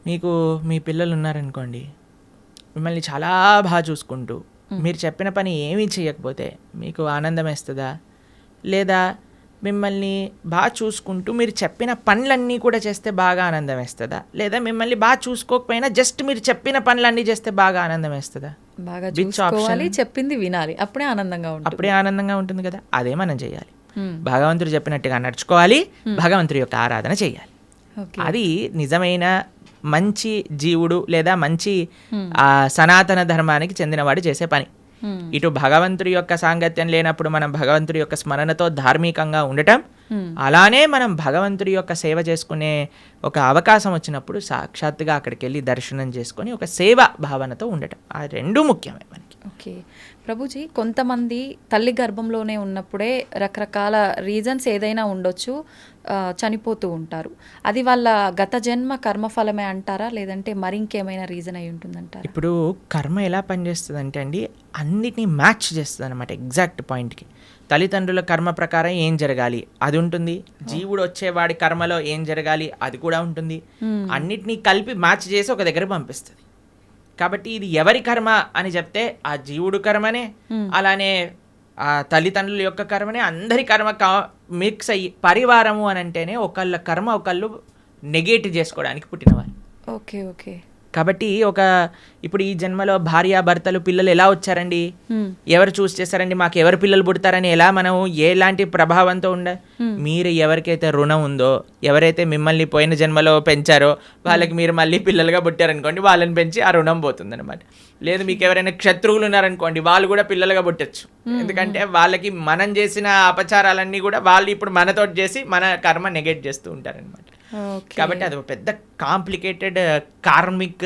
మీకు మీ పిల్లలు ఉన్నారనుకోండి, మిమ్మల్ని చాలా బాగా చూసుకుంటూ మీరు చెప్పిన పని ఏమీ చేయకపోతే మీకు ఆనందం వేస్తుందా? లేదా మిమ్మల్ని బాగా చూసుకుంటూ మీరు చెప్పిన పనులన్నీ కూడా చేస్తే బాగా ఆనందం వేస్తుందా? లేదా మిమ్మల్ని బాగా చూసుకోకపోయినా జస్ట్ మీరు చెప్పిన పనులన్నీ చేస్తే బాగా ఆనందం వేస్తుందా? బాగా చూసుకోవాలి, చెప్పింది వినాలి, అప్పుడే ఆనందంగా ఉంటుంది కదా. అదే మనం చేయాలి. భగవంతుడు చెప్పినట్టుగా నడుచుకోవాలి, భగవంతుడి యొక్క ఆరాధన చేయాలి. అది నిజమైన మంచి జీవుడు లేదా మంచి సనాతన ధర్మానికి చెందినవాడు చేసే పని. ఇటు భగవంతుడి యొక్క సాంగత్యం లేనప్పుడు మనం భగవంతుడి యొక్క స్మరణతో ధార్మికంగా ఉండటం, అలానే మనం భగవంతుడి యొక్క సేవ చేసుకునే ఒక అవకాశం వచ్చినప్పుడు సాక్షాత్తుగా అక్కడికి వెళ్ళి దర్శనం చేసుకొని ఒక సేవ భావనతో ఉండటం, ఆ రెండు ముఖ్యమే మనకి. ఓకే ప్రభుజీ, కొంతమంది తల్లి గర్భంలోనే ఉన్నప్పుడే రకరకాల రీజన్స్ ఏదైనా ఉండొచ్చు, చనిపోతూ ఉంటారు. అది వాళ్ళ గత జన్మ కర్మఫలమే అంటారా, లేదంటే మరి ఇంకేమైనా రీజన్ అయి ఉంటుందంటారా? ఇప్పుడు కర్మ ఎలా పనిచేస్తుంది అంటే అండి అన్నిటినీ మ్యాచ్ చేస్తుంది అనమాట ఎగ్జాక్ట్ పాయింట్కి. తల్లిదండ్రుల కర్మ ప్రకారం ఏం జరగాలి అది ఉంటుంది, జీవుడు వచ్చేవాడి కర్మలో ఏం జరగాలి అది కూడా ఉంటుంది. అన్నిటినీ కలిపి మ్యాచ్ చేసి ఒక దగ్గర పంపిస్తుంది. కాబట్టి ఇది ఎవరి కర్మ అని చెప్తే ఆ జీవుడు కర్మనే, అలానే ఆ తల్లిదండ్రుల యొక్క కర్మనే, అందరి కర్మ మిక్స్ అయ్యి పరివారము అని అంటేనే ఒకళ్ళ కర్మ ఒకళ్ళు నెగేట్ చేసుకోవడానికి పుట్టినవారు. Okay okay. కాబట్టి ఇప్పుడు ఈ జన్మలో భార్యాభర్తలు పిల్లలు ఎలా వచ్చారండి, ఎవరు చూస్ చేశారండి, మాకు ఎవరు పిల్లలు పుడతారని ఎలా మనం ఎలాంటి ప్రభావంతో మీరు ఎవరికైతే రుణం ఉందో, ఎవరైతే మిమ్మల్ని పోయిన జన్మలో పెంచారో వాళ్ళకి మీరు మళ్ళీ పిల్లలుగా పుట్టారనుకోండి, వాళ్ళని పెంచి ఆ రుణం పోతుంది అనమాట. లేదు మీకు ఎవరైనా శత్రువులు ఉన్నారనుకోండి, వాళ్ళు కూడా పిల్లలుగా పుట్టచ్చు. ఎందుకంటే వాళ్ళకి మనం చేసిన అపచారాలన్నీ కూడా వాళ్ళు ఇప్పుడు మనతో చేసి మన కర్మ నెగెట్ చేస్తూ ఉంటారనమాట. కాబట్టి అది ఒక పెద్ద కాంప్లికేటెడ్ కార్మిక్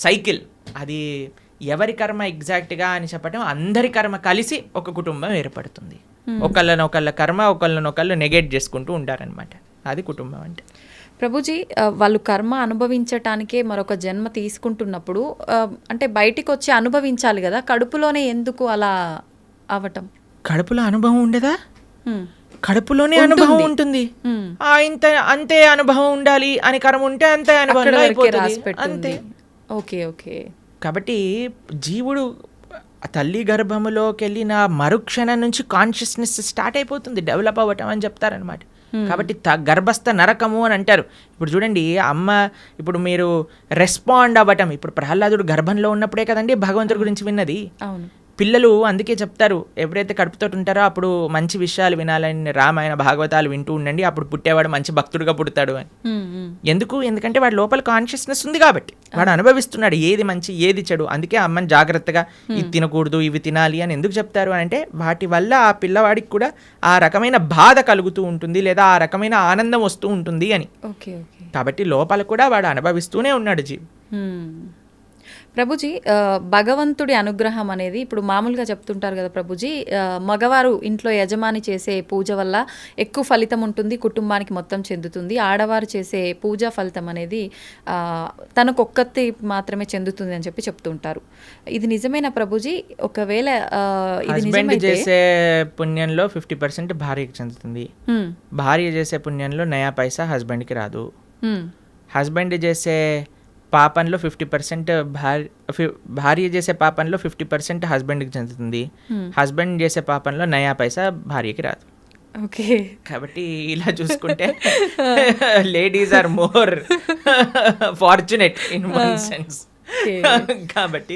సైకిల్. అది ఎవరి కర్మ ఎగ్జాక్ట్గా అని చెప్పడం, అందరి కర్మ కలిసి ఒక కుటుంబం ఏర్పడుతుంది. ఒకళ్ళ కర్మ ఒకళ్ళు నెగెట్ చేసుకుంటూ ఉంటారనమాట. అది కుటుంబం అంటే. ప్రభుజీ, వాళ్ళు కర్మ అనుభవించటానికే మరొక జన్మ తీసుకుంటున్నప్పుడు అంటే బయటికి వచ్చి అనుభవించాలి కదా, కడుపులోనే ఎందుకు అలా అవటం? కడుపులో అనుభవం ఉండదా? కడుపులోనే అనుభవం ఉంటుంది. అంతే అనుభవం ఉండాలి అని కర్మ ఉంటే అంతే అనుభవం అంతే. Okay okay. కాబట్టి జీవుడు తల్లి గర్భములోకి వెళ్ళిన మరుక్షణం నుంచి కాన్షియస్నెస్ స్టార్ట్ అయిపోతుంది, డెవలప్ అవ్వటం అని చెప్తారనమాట. కాబట్టి గర్భస్థ నరకము అని అంటారు. ఇప్పుడు చూడండి అమ్మ, ఇప్పుడు మీరు రెస్పాండ్ అవ్వటం, ఇప్పుడు ప్రహ్లాదుడు గర్భంలో ఉన్నప్పుడే కదండి భగవంతుడి గురించి విన్నది. పిల్లలు అందుకే చెప్తారు, ఎప్పుడైతే కడుపుతో ఉంటారో అప్పుడు మంచి విషయాలు వినాలని రామాయణ భాగవతాలు వింటూ ఉండండి, అప్పుడు పుట్టేవాడు మంచి భక్తుడిగా పుడతాడు అని. ఎందుకంటే వాడి లోపల కాన్షియస్నెస్ ఉంది కాబట్టి, వాడు అనుభవిస్తున్నాడు ఏది మంచి ఏది చెడు. అందుకే అమ్మని జాగ్రత్తగా ఇది తినకూడదు ఇవి తినాలి అని ఎందుకు చెప్తారు అని అంటే, వాటి వల్ల ఆ పిల్లవాడికి కూడా ఆ రకమైన బాధ కలుగుతూ ఉంటుంది, లేదా ఆ రకమైన ఆనందం వస్తూ ఉంటుంది అని. కాబట్టి లోపల కూడా వాడు అనుభవిస్తూనే ఉన్నాడు జీవి. ప్రభుజీ, భగవంతుడి అనుగ్రహం అనేది ఇప్పుడు మామూలుగా చెప్తుంటారు కదా ప్రభుజీ, మగవారు ఇంట్లో యజమాని చేసే పూజ వల్ల ఎక్కువ ఫలితం ఉంటుంది, కుటుంబానికి మొత్తం చెందుతుంది. ఆడవారు చేసే పూజా ఫలితం అనేది తనకొక్కతి మాత్రమే చెందుతుంది అని చెప్పి చెప్తుంటారు. ఇది నిజమేనా ప్రభుజీ? ఒకవేళ ఇది నిజమైతే చేసే పుణ్యంలో 50% భార్యకి చెందుతుంది, భార్య చేసే పుణ్యంలో నయా పైసా హస్బెండ్కి రాదు. హస్బెండ్ చేసే పాపంలో 50% భార్య చేసే పాపంలో 50% హస్బెండ్కి చెందుతుంది, హస్బెండ్ చేసే పాపంలో నయా పైసా భార్యకి రాదు. ఓకే, కాబట్టి ఇలా చూసుకుంటే ladies are more fortunate in one sense. కాబట్టి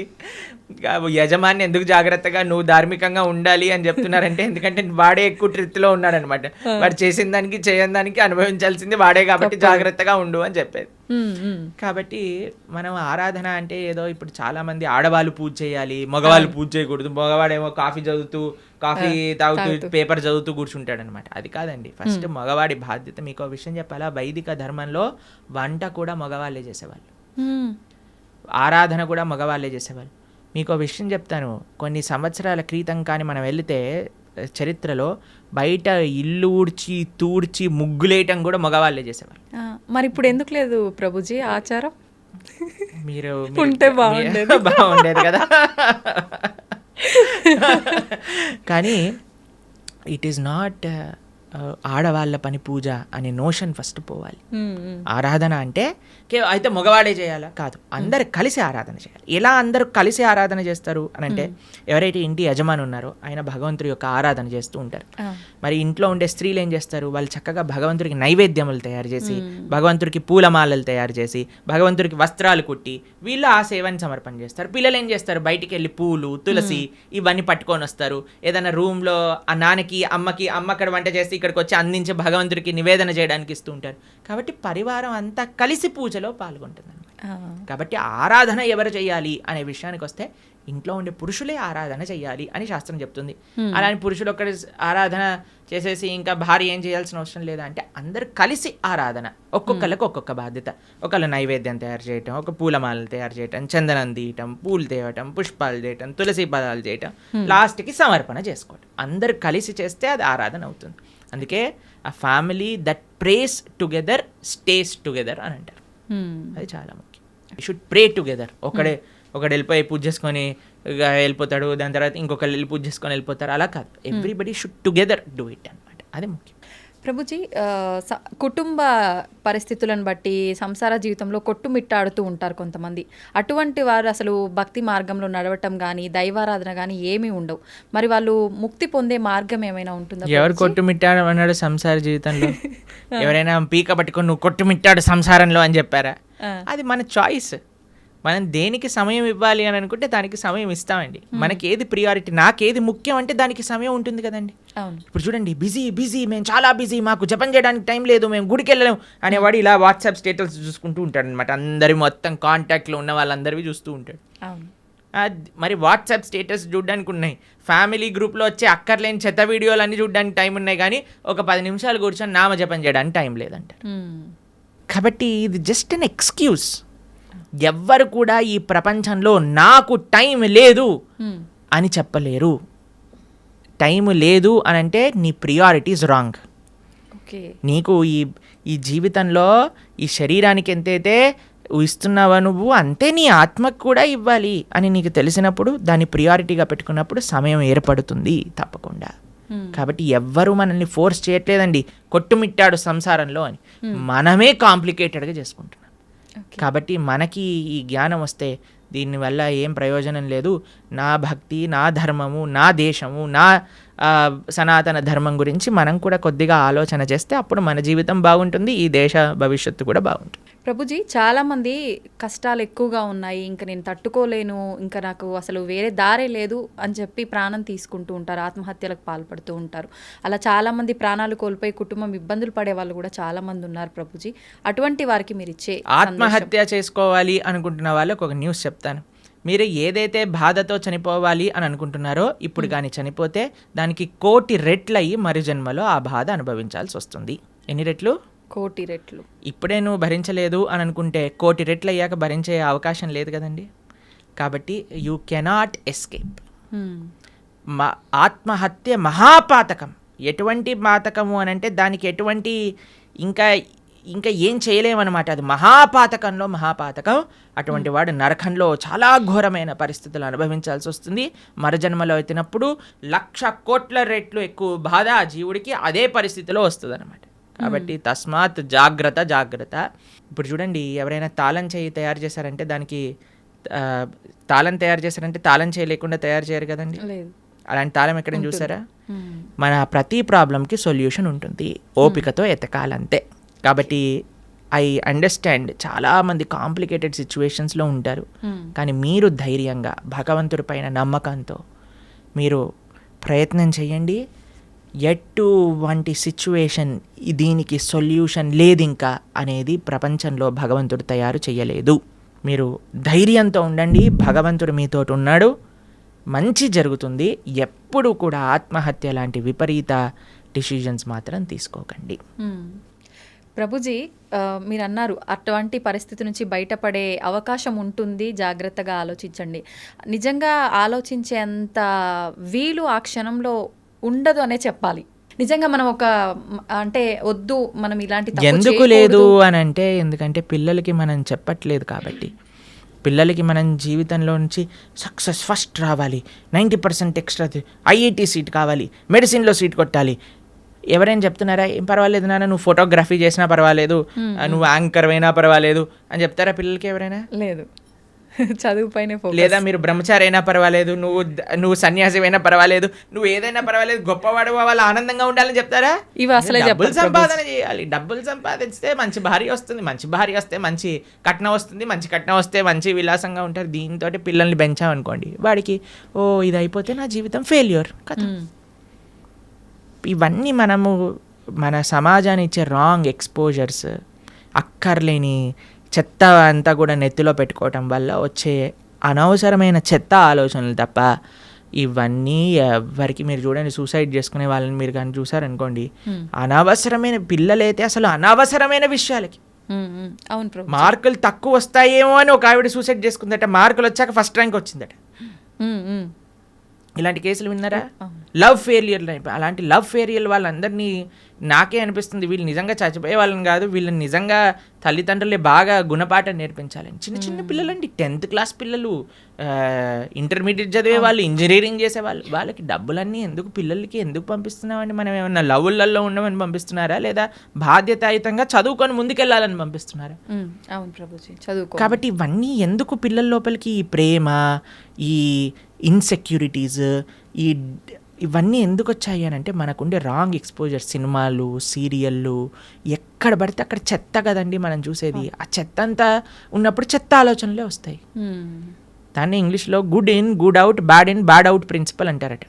యజమాని ఎందుకు జాగ్రత్తగా నువ్వు ధార్మికంగా ఉండాలి అని చెప్తున్నారంటే, ఎందుకంటే వాడే ఎక్కువ ట్రిత్లో ఉన్నాడనమాట. వాడు చేసిన దానికి చేయని దానికి అనుభవించాల్సింది వాడే, కాబట్టి జాగ్రత్తగా ఉండు అని చెప్పేది. కాబట్టి మనం ఆరాధన అంటే ఏదో ఇప్పుడు చాలా మంది ఆడవాళ్ళు పూజ చేయాలి, మగవాళ్ళు పూజ చేయకూడదు, మగవాడేమో కాఫీ తాగుతూ పేపర్ చదువుతూ కూర్చుంటాడు అనమాట. అది కాదండి. ఫస్ట్ మగవాడి బాధ్యత. మీకు విషయం చెప్పాలా, వైదిక ధర్మంలో వంట కూడా మగవాళ్ళే చేసేవాళ్ళు, ఆరాధన కూడా మగవాళ్ళే చేసేవాళ్ళు. మీకు విషయం చెప్తాను, కొన్ని సంవత్సరాల క్రితం కానీ మనం వెళితే చరిత్రలో బయట ఇల్లు ఊడ్చి తూడ్చి ముగ్గులేయటం కూడా మగవాళ్ళే చేసేవాళ్ళు. మరి ఇప్పుడు ఎందుకు లేదు ప్రభుజీ ఆచారం? మీరు ఉంటే బాగుండేది కదా. కానీ ఇట్ ఈస్ నాట్ ఆడవాళ్ళ పని పూజ అనే నోషన్ ఫస్ట్ పోవాలి. ఆరాధన అంటే అయితే మగవాడే చేయాలా? కాదు, అందరు కలిసి ఆరాధన చేయాలి. ఎలా అందరూ కలిసి ఆరాధన చేస్తారు అని అంటే, ఎవరైతే ఇంటి యజమాని ఉన్నారో ఆయన భగవంతుడి యొక్క ఆరాధన చేస్తూ ఉంటారు. మరి ఇంట్లో ఉండే స్త్రీలు ఏం చేస్తారు, వాళ్ళు చక్కగా భగవంతుడికి నైవేద్యములు తయారు చేసి, భగవంతుడికి పూలమాలలు తయారు చేసి, భగవంతుడికి వస్త్రాలు కుట్టి వీళ్ళు ఆ సేవని సమర్పణ చేస్తారు. పిల్లలు ఏం చేస్తారు, బయటికి వెళ్ళి పూలు తులసి ఇవన్నీ పట్టుకొని వస్తారు. ఏదైనా రూమ్లో ఆ నాన్నకి అమ్మకి, అమ్మ అక్కడ వంట చేసి ఇక్కడికి వచ్చి అందించి భగవంతుడికి నివేదన చేయడానికి ఇస్తూ ఉంటారు. కాబట్టి పరివారం అంతా కలిసి పూజలో పాల్గొంటుంది. కాబట్టి ఆరాధన ఎవరు చేయాలి అనే విషయానికి వస్తే, ఇంట్లో ఉండే పురుషులే ఆరాధన చేయాలి అని శాస్త్రం చెప్తుంది. అలానే పురుషులు ఒక్కడి ఆరాధన చేసేసి ఇంకా భార్య ఏం చేయాల్సిన అవసరం లేదా అంటే, అందరు కలిసి ఆరాధన. ఒక్కొక్కరికి ఒక్కొక్క బాధ్యత. ఒకళ్ళు నైవేద్యం తయారు చేయటం, ఒక పూలమాలలు తయారు చేయటం, చందనం తీయటం, పూలు తేవటం, పుష్పాలు చేయటం, తులసి పదాలు చేయటం, లాస్ట్కి సమర్పణ చేసుకోవటం. అందరు కలిసి చేస్తే అది ఆరాధన అవుతుంది. అందుకే ఆ family that praise together stays together అని అంటారు. అది చాలా ముఖ్యం. You should pray together. ఒకడు వెళ్ళిపోయి పూజ చేసుకొని వెళ్ళిపోతాడు, దాని తర్వాత ఇంకొకరు వెళ్ళి పూజ చేసుకొని వెళ్ళిపోతారు, అలా కాదు. Everybody should together do it అనమాట. అది ముఖ్యం. ప్రభుజీ, కుటుంబ పరిస్థితులను బట్టి సంసార జీవితంలో కొట్టుమిట్టాడుతూ ఉంటారు కొంతమంది. అటువంటి వారు అసలు భక్తి మార్గంలో నడవటం కానీ దైవారాధన కానీ ఏమీ ఉండవు. మరి వాళ్ళు ముక్తి పొందే మార్గం ఏమైనా ఉంటుందా? ఎవరు కొట్టుమిట్టాడు అన్నాడు సంసార జీవితంలో? ఎవరైనా పీక పట్టుకొని నువ్వు కొట్టుమిట్టాడు సంసారంలో అని చెప్పారా? అది మన చాయిస్. మనం దేనికి సమయం ఇవ్వాలి అని అనుకుంటే దానికి సమయం ఇస్తామండి. మనకి ఏది ప్రియారిటీ, నాకేది ముఖ్యం అంటే దానికి సమయం ఉంటుంది కదండి. ఇప్పుడు చూడండి, బిజీ, మేము చాలా బిజీ, మాకు జపం చేయడానికి టైం లేదు, మేము గుడికి వెళ్ళలేము అనేవాడు ఇలా వాట్సాప్ స్టేటస్ చూసుకుంటూ ఉంటాడు అనమాట. అందరి మొత్తం కాంటాక్ట్లో ఉన్న వాళ్ళందరివి చూస్తూ ఉంటాడు. మరి వాట్సాప్ స్టేటస్ చూడడానికి ఉన్నాయి, ఫ్యామిలీ గ్రూప్లో వచ్చే అక్కర్లేని చెత్త వీడియోలు అన్నీ చూడడానికి టైం ఉన్నాయి, కానీ ఒక 10 నిమిషాలు కూర్చొని నామజపం చేయడానికి టైం లేదంటారు. కాబట్టి ఇది జస్ట్ అన్ ఎక్స్క్యూజ్. ఎవ్వరు కూడా ఈ ప్రపంచంలో నాకు టైం లేదు అని చెప్పలేరు. టైం లేదు అని అంటే నీ ప్రియారిటీస్ రాంగ్. నీకు ఈ జీవితంలో ఈ శరీరానికి ఎంతైతే ఇస్తున్నావా నువ్వు, అంతే నీ ఆత్మకు కూడా ఇవ్వాలి అని నీకు తెలిసినప్పుడు, దాన్ని ప్రియారిటీగా పెట్టుకున్నప్పుడు సమయం ఏర్పడుతుంది తప్పకుండా. కాబట్టి ఎవ్వరూ మనల్ని ఫోర్స్ చేయట్లేదండి కొట్టుమిట్టాడు సంసారంలో అని. మనమే కాంప్లికేటెడ్గా చేసుకుంటున్నాం. కాబట్టి మనకి ఈ జ్ఞానం వస్తే దీనివల్ల ఏం ప్రయోజనం లేదు. నా భక్తి, నా ధర్మము, నా దేశము, నా సనాతన ధర్మం గురించి మనం కూడా కొద్దిగా ఆలోచన చేస్తే అప్పుడు మన జీవితం బాగుంటుంది, ఈ దేశ భవిష్యత్తు కూడా బాగుంటుంది. ప్రభుజీ చాలామంది కష్టాలు ఎక్కువగా ఉన్నాయి, ఇంకా నేను తట్టుకోలేను, ఇంకా నాకు అసలు వేరే దారే లేదు అని చెప్పి ప్రాణం తీసుకుంటూ ఉంటారు, ఆత్మహత్యలకు పాల్పడుతూ ఉంటారు. అలా చాలామంది ప్రాణాలు కోల్పోయి కుటుంబం ఇబ్బందులు పడే వాళ్ళు కూడా చాలామంది ఉన్నారు ప్రభుజీ. అటువంటి వారికి మీరు ఇచ్చే ఆత్మహత్య చేసుకోవాలి అనుకుంటున్న వాళ్ళకి ఒక న్యూస్ చెప్తాను. మీరు ఏదైతే బాధతో చనిపోవాలి అని అనుకుంటున్నారో ఇప్పుడు కానీ చనిపోతే దానికి 1,000,000 రెట్లు అయ్యి మరు జన్మలో ఆ బాధ అనుభవించాల్సి వస్తుంది. ఎన్ని రెట్లు? 1,000,000 రెట్లు. ఇప్పుడే నువ్వు భరించలేదు అని అనుకుంటే 1,000,000 రెట్లు అయ్యాక భరించే అవకాశం లేదు కదండి. కాబట్టి యూ కెనాట్ ఎస్కేప్. ఆత్మహత్య మహాపాతకం. ఎటువంటి పాతకము అని అంటే దానికి ఎటువంటి ఇంకా ఏం చేయలేమన్నమాట. అది మహాపాతకంలో మహాపాతకం. అటువంటి వాడు నరకంలో చాలా ఘోరమైన పరిస్థితులు అనుభవించాల్సి వస్తుంది. మరజన్మలో ఎత్తినప్పుడు 1,00,00,000,000 రెట్లు ఎక్కువ బాధ ఆ జీవుడికి అదే పరిస్థితిలో వస్తుంది అనమాట. కాబట్టి తస్మాత్ జాగ్రత్త. ఇప్పుడు చూడండి, ఎవరైనా తాళం చేయి తయారు చేశారంటే దానికి తాళం తయారు చేశారంటే తాళం చేయి లేకుండా తయారు చేయరు కదండి. అలాంటి తాళం ఎక్కడైనా చూసారా? మన ప్రతి ప్రాబ్లంకి సొల్యూషన్ ఉంటుంది, ఓపికతో ఎతకాలంతే. కాబట్టి ఐ అండర్స్టాండ్ చాలామంది కాంప్లికేటెడ్ సిచ్యువేషన్స్లో ఉంటారు. కానీ మీరు ధైర్యంగా భగవంతుడి పైన నమ్మకంతో మీరు ప్రయత్నం చేయండి. ఎటువంటి సిచ్యువేషన్ దీనికి సొల్యూషన్ లేదు ఇంకా అనేది ప్రపంచంలో భగవంతుడు తయారు చేయలేదు. మీరు ధైర్యంతో ఉండండి, భగవంతుడు మీతో ఉన్నాడు, మంచి జరుగుతుంది. ఎప్పుడు కూడా ఆత్మహత్య లాంటి విపరీత డిసిజన్స్ మాత్రం తీసుకోకండి. ప్రభుజీ, మీరు అన్నారు అటువంటి పరిస్థితి నుంచి బయటపడే అవకాశం ఉంటుంది, జాగ్రత్తగా ఆలోచించండి. నిజంగా ఆలోచించేంత వీలు ఆ క్షణంలో ఉండదు అనే చెప్పాలి. నిజంగా మనం అంటే వద్దు, మనం ఇలాంటి ఎందుకు లేదు అని అంటే, ఎందుకంటే పిల్లలకి మనం చెప్పట్లేదు కాబట్టి. పిల్లలకి మనం జీవితంలో నుంచి సక్సెస్ ఫస్ట్ రావాలి, 90% ఎక్స్ట్రా, ఐఐటి సీట్ కావాలి, మెడిసిన్లో సీట్ కొట్టాలి. ఎవరైనా చెప్తున్నారా ఏం పర్వాలేదు నాన్న, నువ్వు ఫోటోగ్రఫీ చేసినా పర్వాలేదు, నువ్వు యాంకర్ అయినా పర్వాలేదు అని చెప్తారా పిల్లలకి ఎవరైనా? లేదు. చదువు పైన, లేదా మీరు బ్రహ్మచారి అయినా పర్వాలేదు, నువ్వు సన్యాసి అయినా పర్వాలేదు, నువ్వు ఏదైనా పర్వాలేదు, గొప్పవాడు వాళ్ళు ఆనందంగా ఉండాలని చెప్తారా? ఇవి అసలే డబ్బులు సంపాదన చేయాలి. డబ్బులు సంపాదిస్తే మంచి భార్య వస్తుంది, మంచి భార్య వస్తే మంచి కట్నం వస్తుంది, మంచి కట్నం వస్తే మంచి విలాసంగా ఉంటారు. దీంతో పిల్లల్ని పెంచామనుకోండి, వాడికి ఇది అయిపోతే నా జీవితం ఫెయిల్యూర్ కదా. ఇవన్నీ మనము మన సమాజాన్ని ఇచ్చే రాంగ్ ఎక్స్పోజర్స్, అక్కర్లేని చెత్త అంతా కూడా నెత్తిలో పెట్టుకోవటం వల్ల వచ్చే అనవసరమైన చెత్త ఆలోచనలు తప్ప ఇవన్నీ ఎవరికి. మీరు చూడండి, సూసైడ్ చేసుకునే వాళ్ళని మీరు కానీ చూసారనుకోండి, అనవసరమైన పిల్లలైతే అసలు అనవసరమైన విషయాలకి మార్కులు తక్కువ వస్తాయేమో అని ఒక ఆవిడ సూసైడ్ చేసుకుందట, మార్కులు వచ్చాక ఫస్ట్ ర్యాంక్ వచ్చిందట. ఇలాంటి కేసులు విన్నారా? Love failure. అలాంటి లవ్ ఫెయిలియర్ వాళ్ళందరినీ నాకే అనిపిస్తుంది వీళ్ళు నిజంగా చచ్చిపోయే వాళ్ళని కాదు, వీళ్ళని నిజంగా తల్లిదండ్రులే బాగా గుణపాఠం నేర్పించాలని. చిన్న చిన్న పిల్లలండి, 10th క్లాస్ పిల్లలు, ఇంటర్మీడియట్ చదివే వాళ్ళు, ఇంజనీరింగ్ చేసేవాళ్ళు, వాళ్ళకి డబ్బులన్నీ ఎందుకు పిల్లలకి ఎందుకు పంపిస్తున్నామండి? మనం ఏమన్నా లవ్వులలో ఉండమని పంపిస్తున్నారా, లేదా బాధ్యతాయుతంగా చదువుకొని ముందుకెళ్ళాలని పంపిస్తున్నారా? అవును ప్రభుజీ, చదువుకో. కాబట్టి ఇవన్నీ ఎందుకు పిల్లల లోపలికి? ఈ ప్రేమ, ఈ ఇన్సెక్యూరిటీస్, ఇవన్నీ ఎందుకు వచ్చాయి అని అంటే మనకుండే రాంగ్ ఎక్స్పోజర్. సినిమాలు, సీరియళ్ళు, ఎక్కడ పడితే అక్కడ చెత్త కదండి మనం చూసేది. ఆ చెత్త అంతా ఉన్నప్పుడు చెత్త ఆలోచనలే వస్తాయి. దాన్ని ఇంగ్లీష్లో good in good out, bad in bad out principle అంటారట.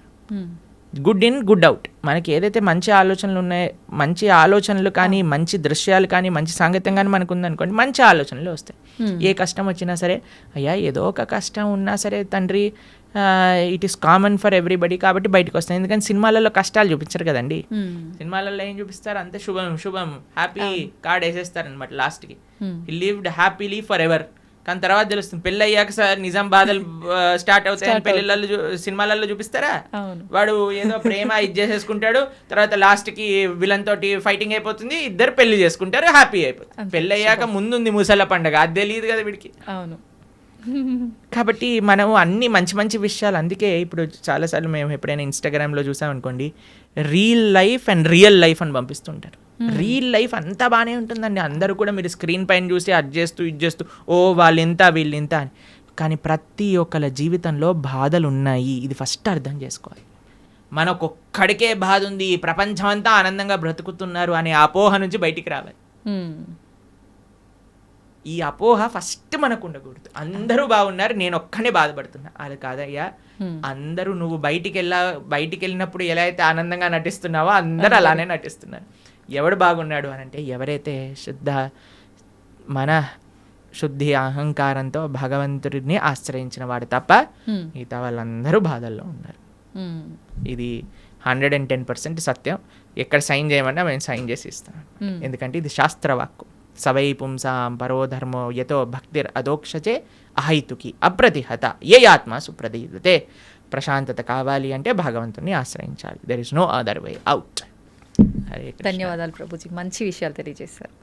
Good in good out. మనకి ఏదైతే మంచి ఆలోచనలు ఉన్నాయో, మంచి ఆలోచనలు కానీ, మంచి దృశ్యాలు కానీ, మంచి సాంగత్యం కానీ మనకు ఉందనుకోండి, మంచి ఆలోచనలు వస్తాయి. ఏ కష్టం వచ్చినా సరే, అయ్యా ఏదో ఒక కష్టం ఉన్నా సరే తండ్రి, it is common for everybody, కాబట్టి బయటకు వస్తాయి. ఎందుకంటే సినిమాలలో కష్టాలు చూపించరు కదండి. సినిమాలలో ఏం చూపిస్తారు? అంతే శుభం శుభం హ్యాపీ కార్డ్ వేసేస్తారు అనమాట లాస్ట్కి. హి లివ్డ్ హ్యాపీలీ ఫర్ ఎవర్. కానీ తర్వాత తెలుస్తుంది పెళ్ళి అయ్యాక సార్ నిజాం బాధలు స్టార్ట్ అవుతాయని పెళ్ళిళ్ళలో సినిమాలలో చూపిస్తారా? వాడు ఏదో ప్రేమ ఇది చేసేసుకుంటాడు, తర్వాత లాస్ట్కి విలన్ తోటి ఫైటింగ్ అయిపోతుంది, ఇద్దరు పెళ్లి చేసుకుంటారు, హ్యాపీ అయిపోతుంది. పెళ్ళి అయ్యాక ముందుంది ముసల పండగ, అది తెలియదు కదా వీడికి. అవును. కాబట్టి మనం అన్ని మంచి మంచి విషయాలు, అందుకే ఇప్పుడు చాలాసార్లు మేము ఎప్పుడైనా ఇన్స్టాగ్రామ్లో చూసామనుకోండి, real life and real life అని పంపిస్తుంటారు. రియల్ లైఫ్ అంతా బాగానే ఉంటుందండి, అందరూ కూడా మీరు స్క్రీన్ పైన చూసి అది చేస్తూ ఇది చేస్తూ వాళ్ళు ఇంత వీళ్ళు ఇంత అని. కానీ ప్రతి ఒక్కళ్ళ జీవితంలో బాధలు ఉన్నాయి, ఇది ఫస్ట్ అర్థం చేసుకోవాలి. మనకొక్కడికే బాధ ఉంది, ప్రపంచం అంతా ఆనందంగా బ్రతుకుతున్నారు అనే అపోహ నుంచి బయటికి రావాలి. ఈ అపోహ ఫస్ట్ మనకు ఉండకూడదు. అందరూ బాగున్నారు, నేను ఒక్కనే బాధపడుతున్నా, అది కాదయ్యా. అందరూ నువ్వు బయటికి వెళ్ళినప్పుడు ఎలా అయితే ఆనందంగా నటిస్తున్నావో అందరూ అలానే నటిస్తున్నారు. ఎవడు బాగున్నాడు అని అంటే ఎవరైతే మన శుద్ధి అహంకారంతో భగవంతుడిని ఆశ్రయించిన వాడు తప్ప మిగతా వాళ్ళందరూ బాధల్లో ఉన్నారు. ఇది 110% సత్యం. ఎక్కడ సైన్ చేయమన్నా మేము సైన్ చేసి ఇస్తాం, ఎందుకంటే ఇది శాస్త్రవాక్కు. సవై పుంసాం పరోధర్మో యతో భక్తిర్ అదోక్షచే అహైతుకి అప్రతిహత ఏ ఆత్మ సుప్రదీయతే. ప్రశాంతత కావాలి అంటే భగవంతుని ఆశ్రయించాలి. There is no other way out. ధన్యవాదాలు ప్రభుజీ, మంచి విషయాలు తెలియజేశారు.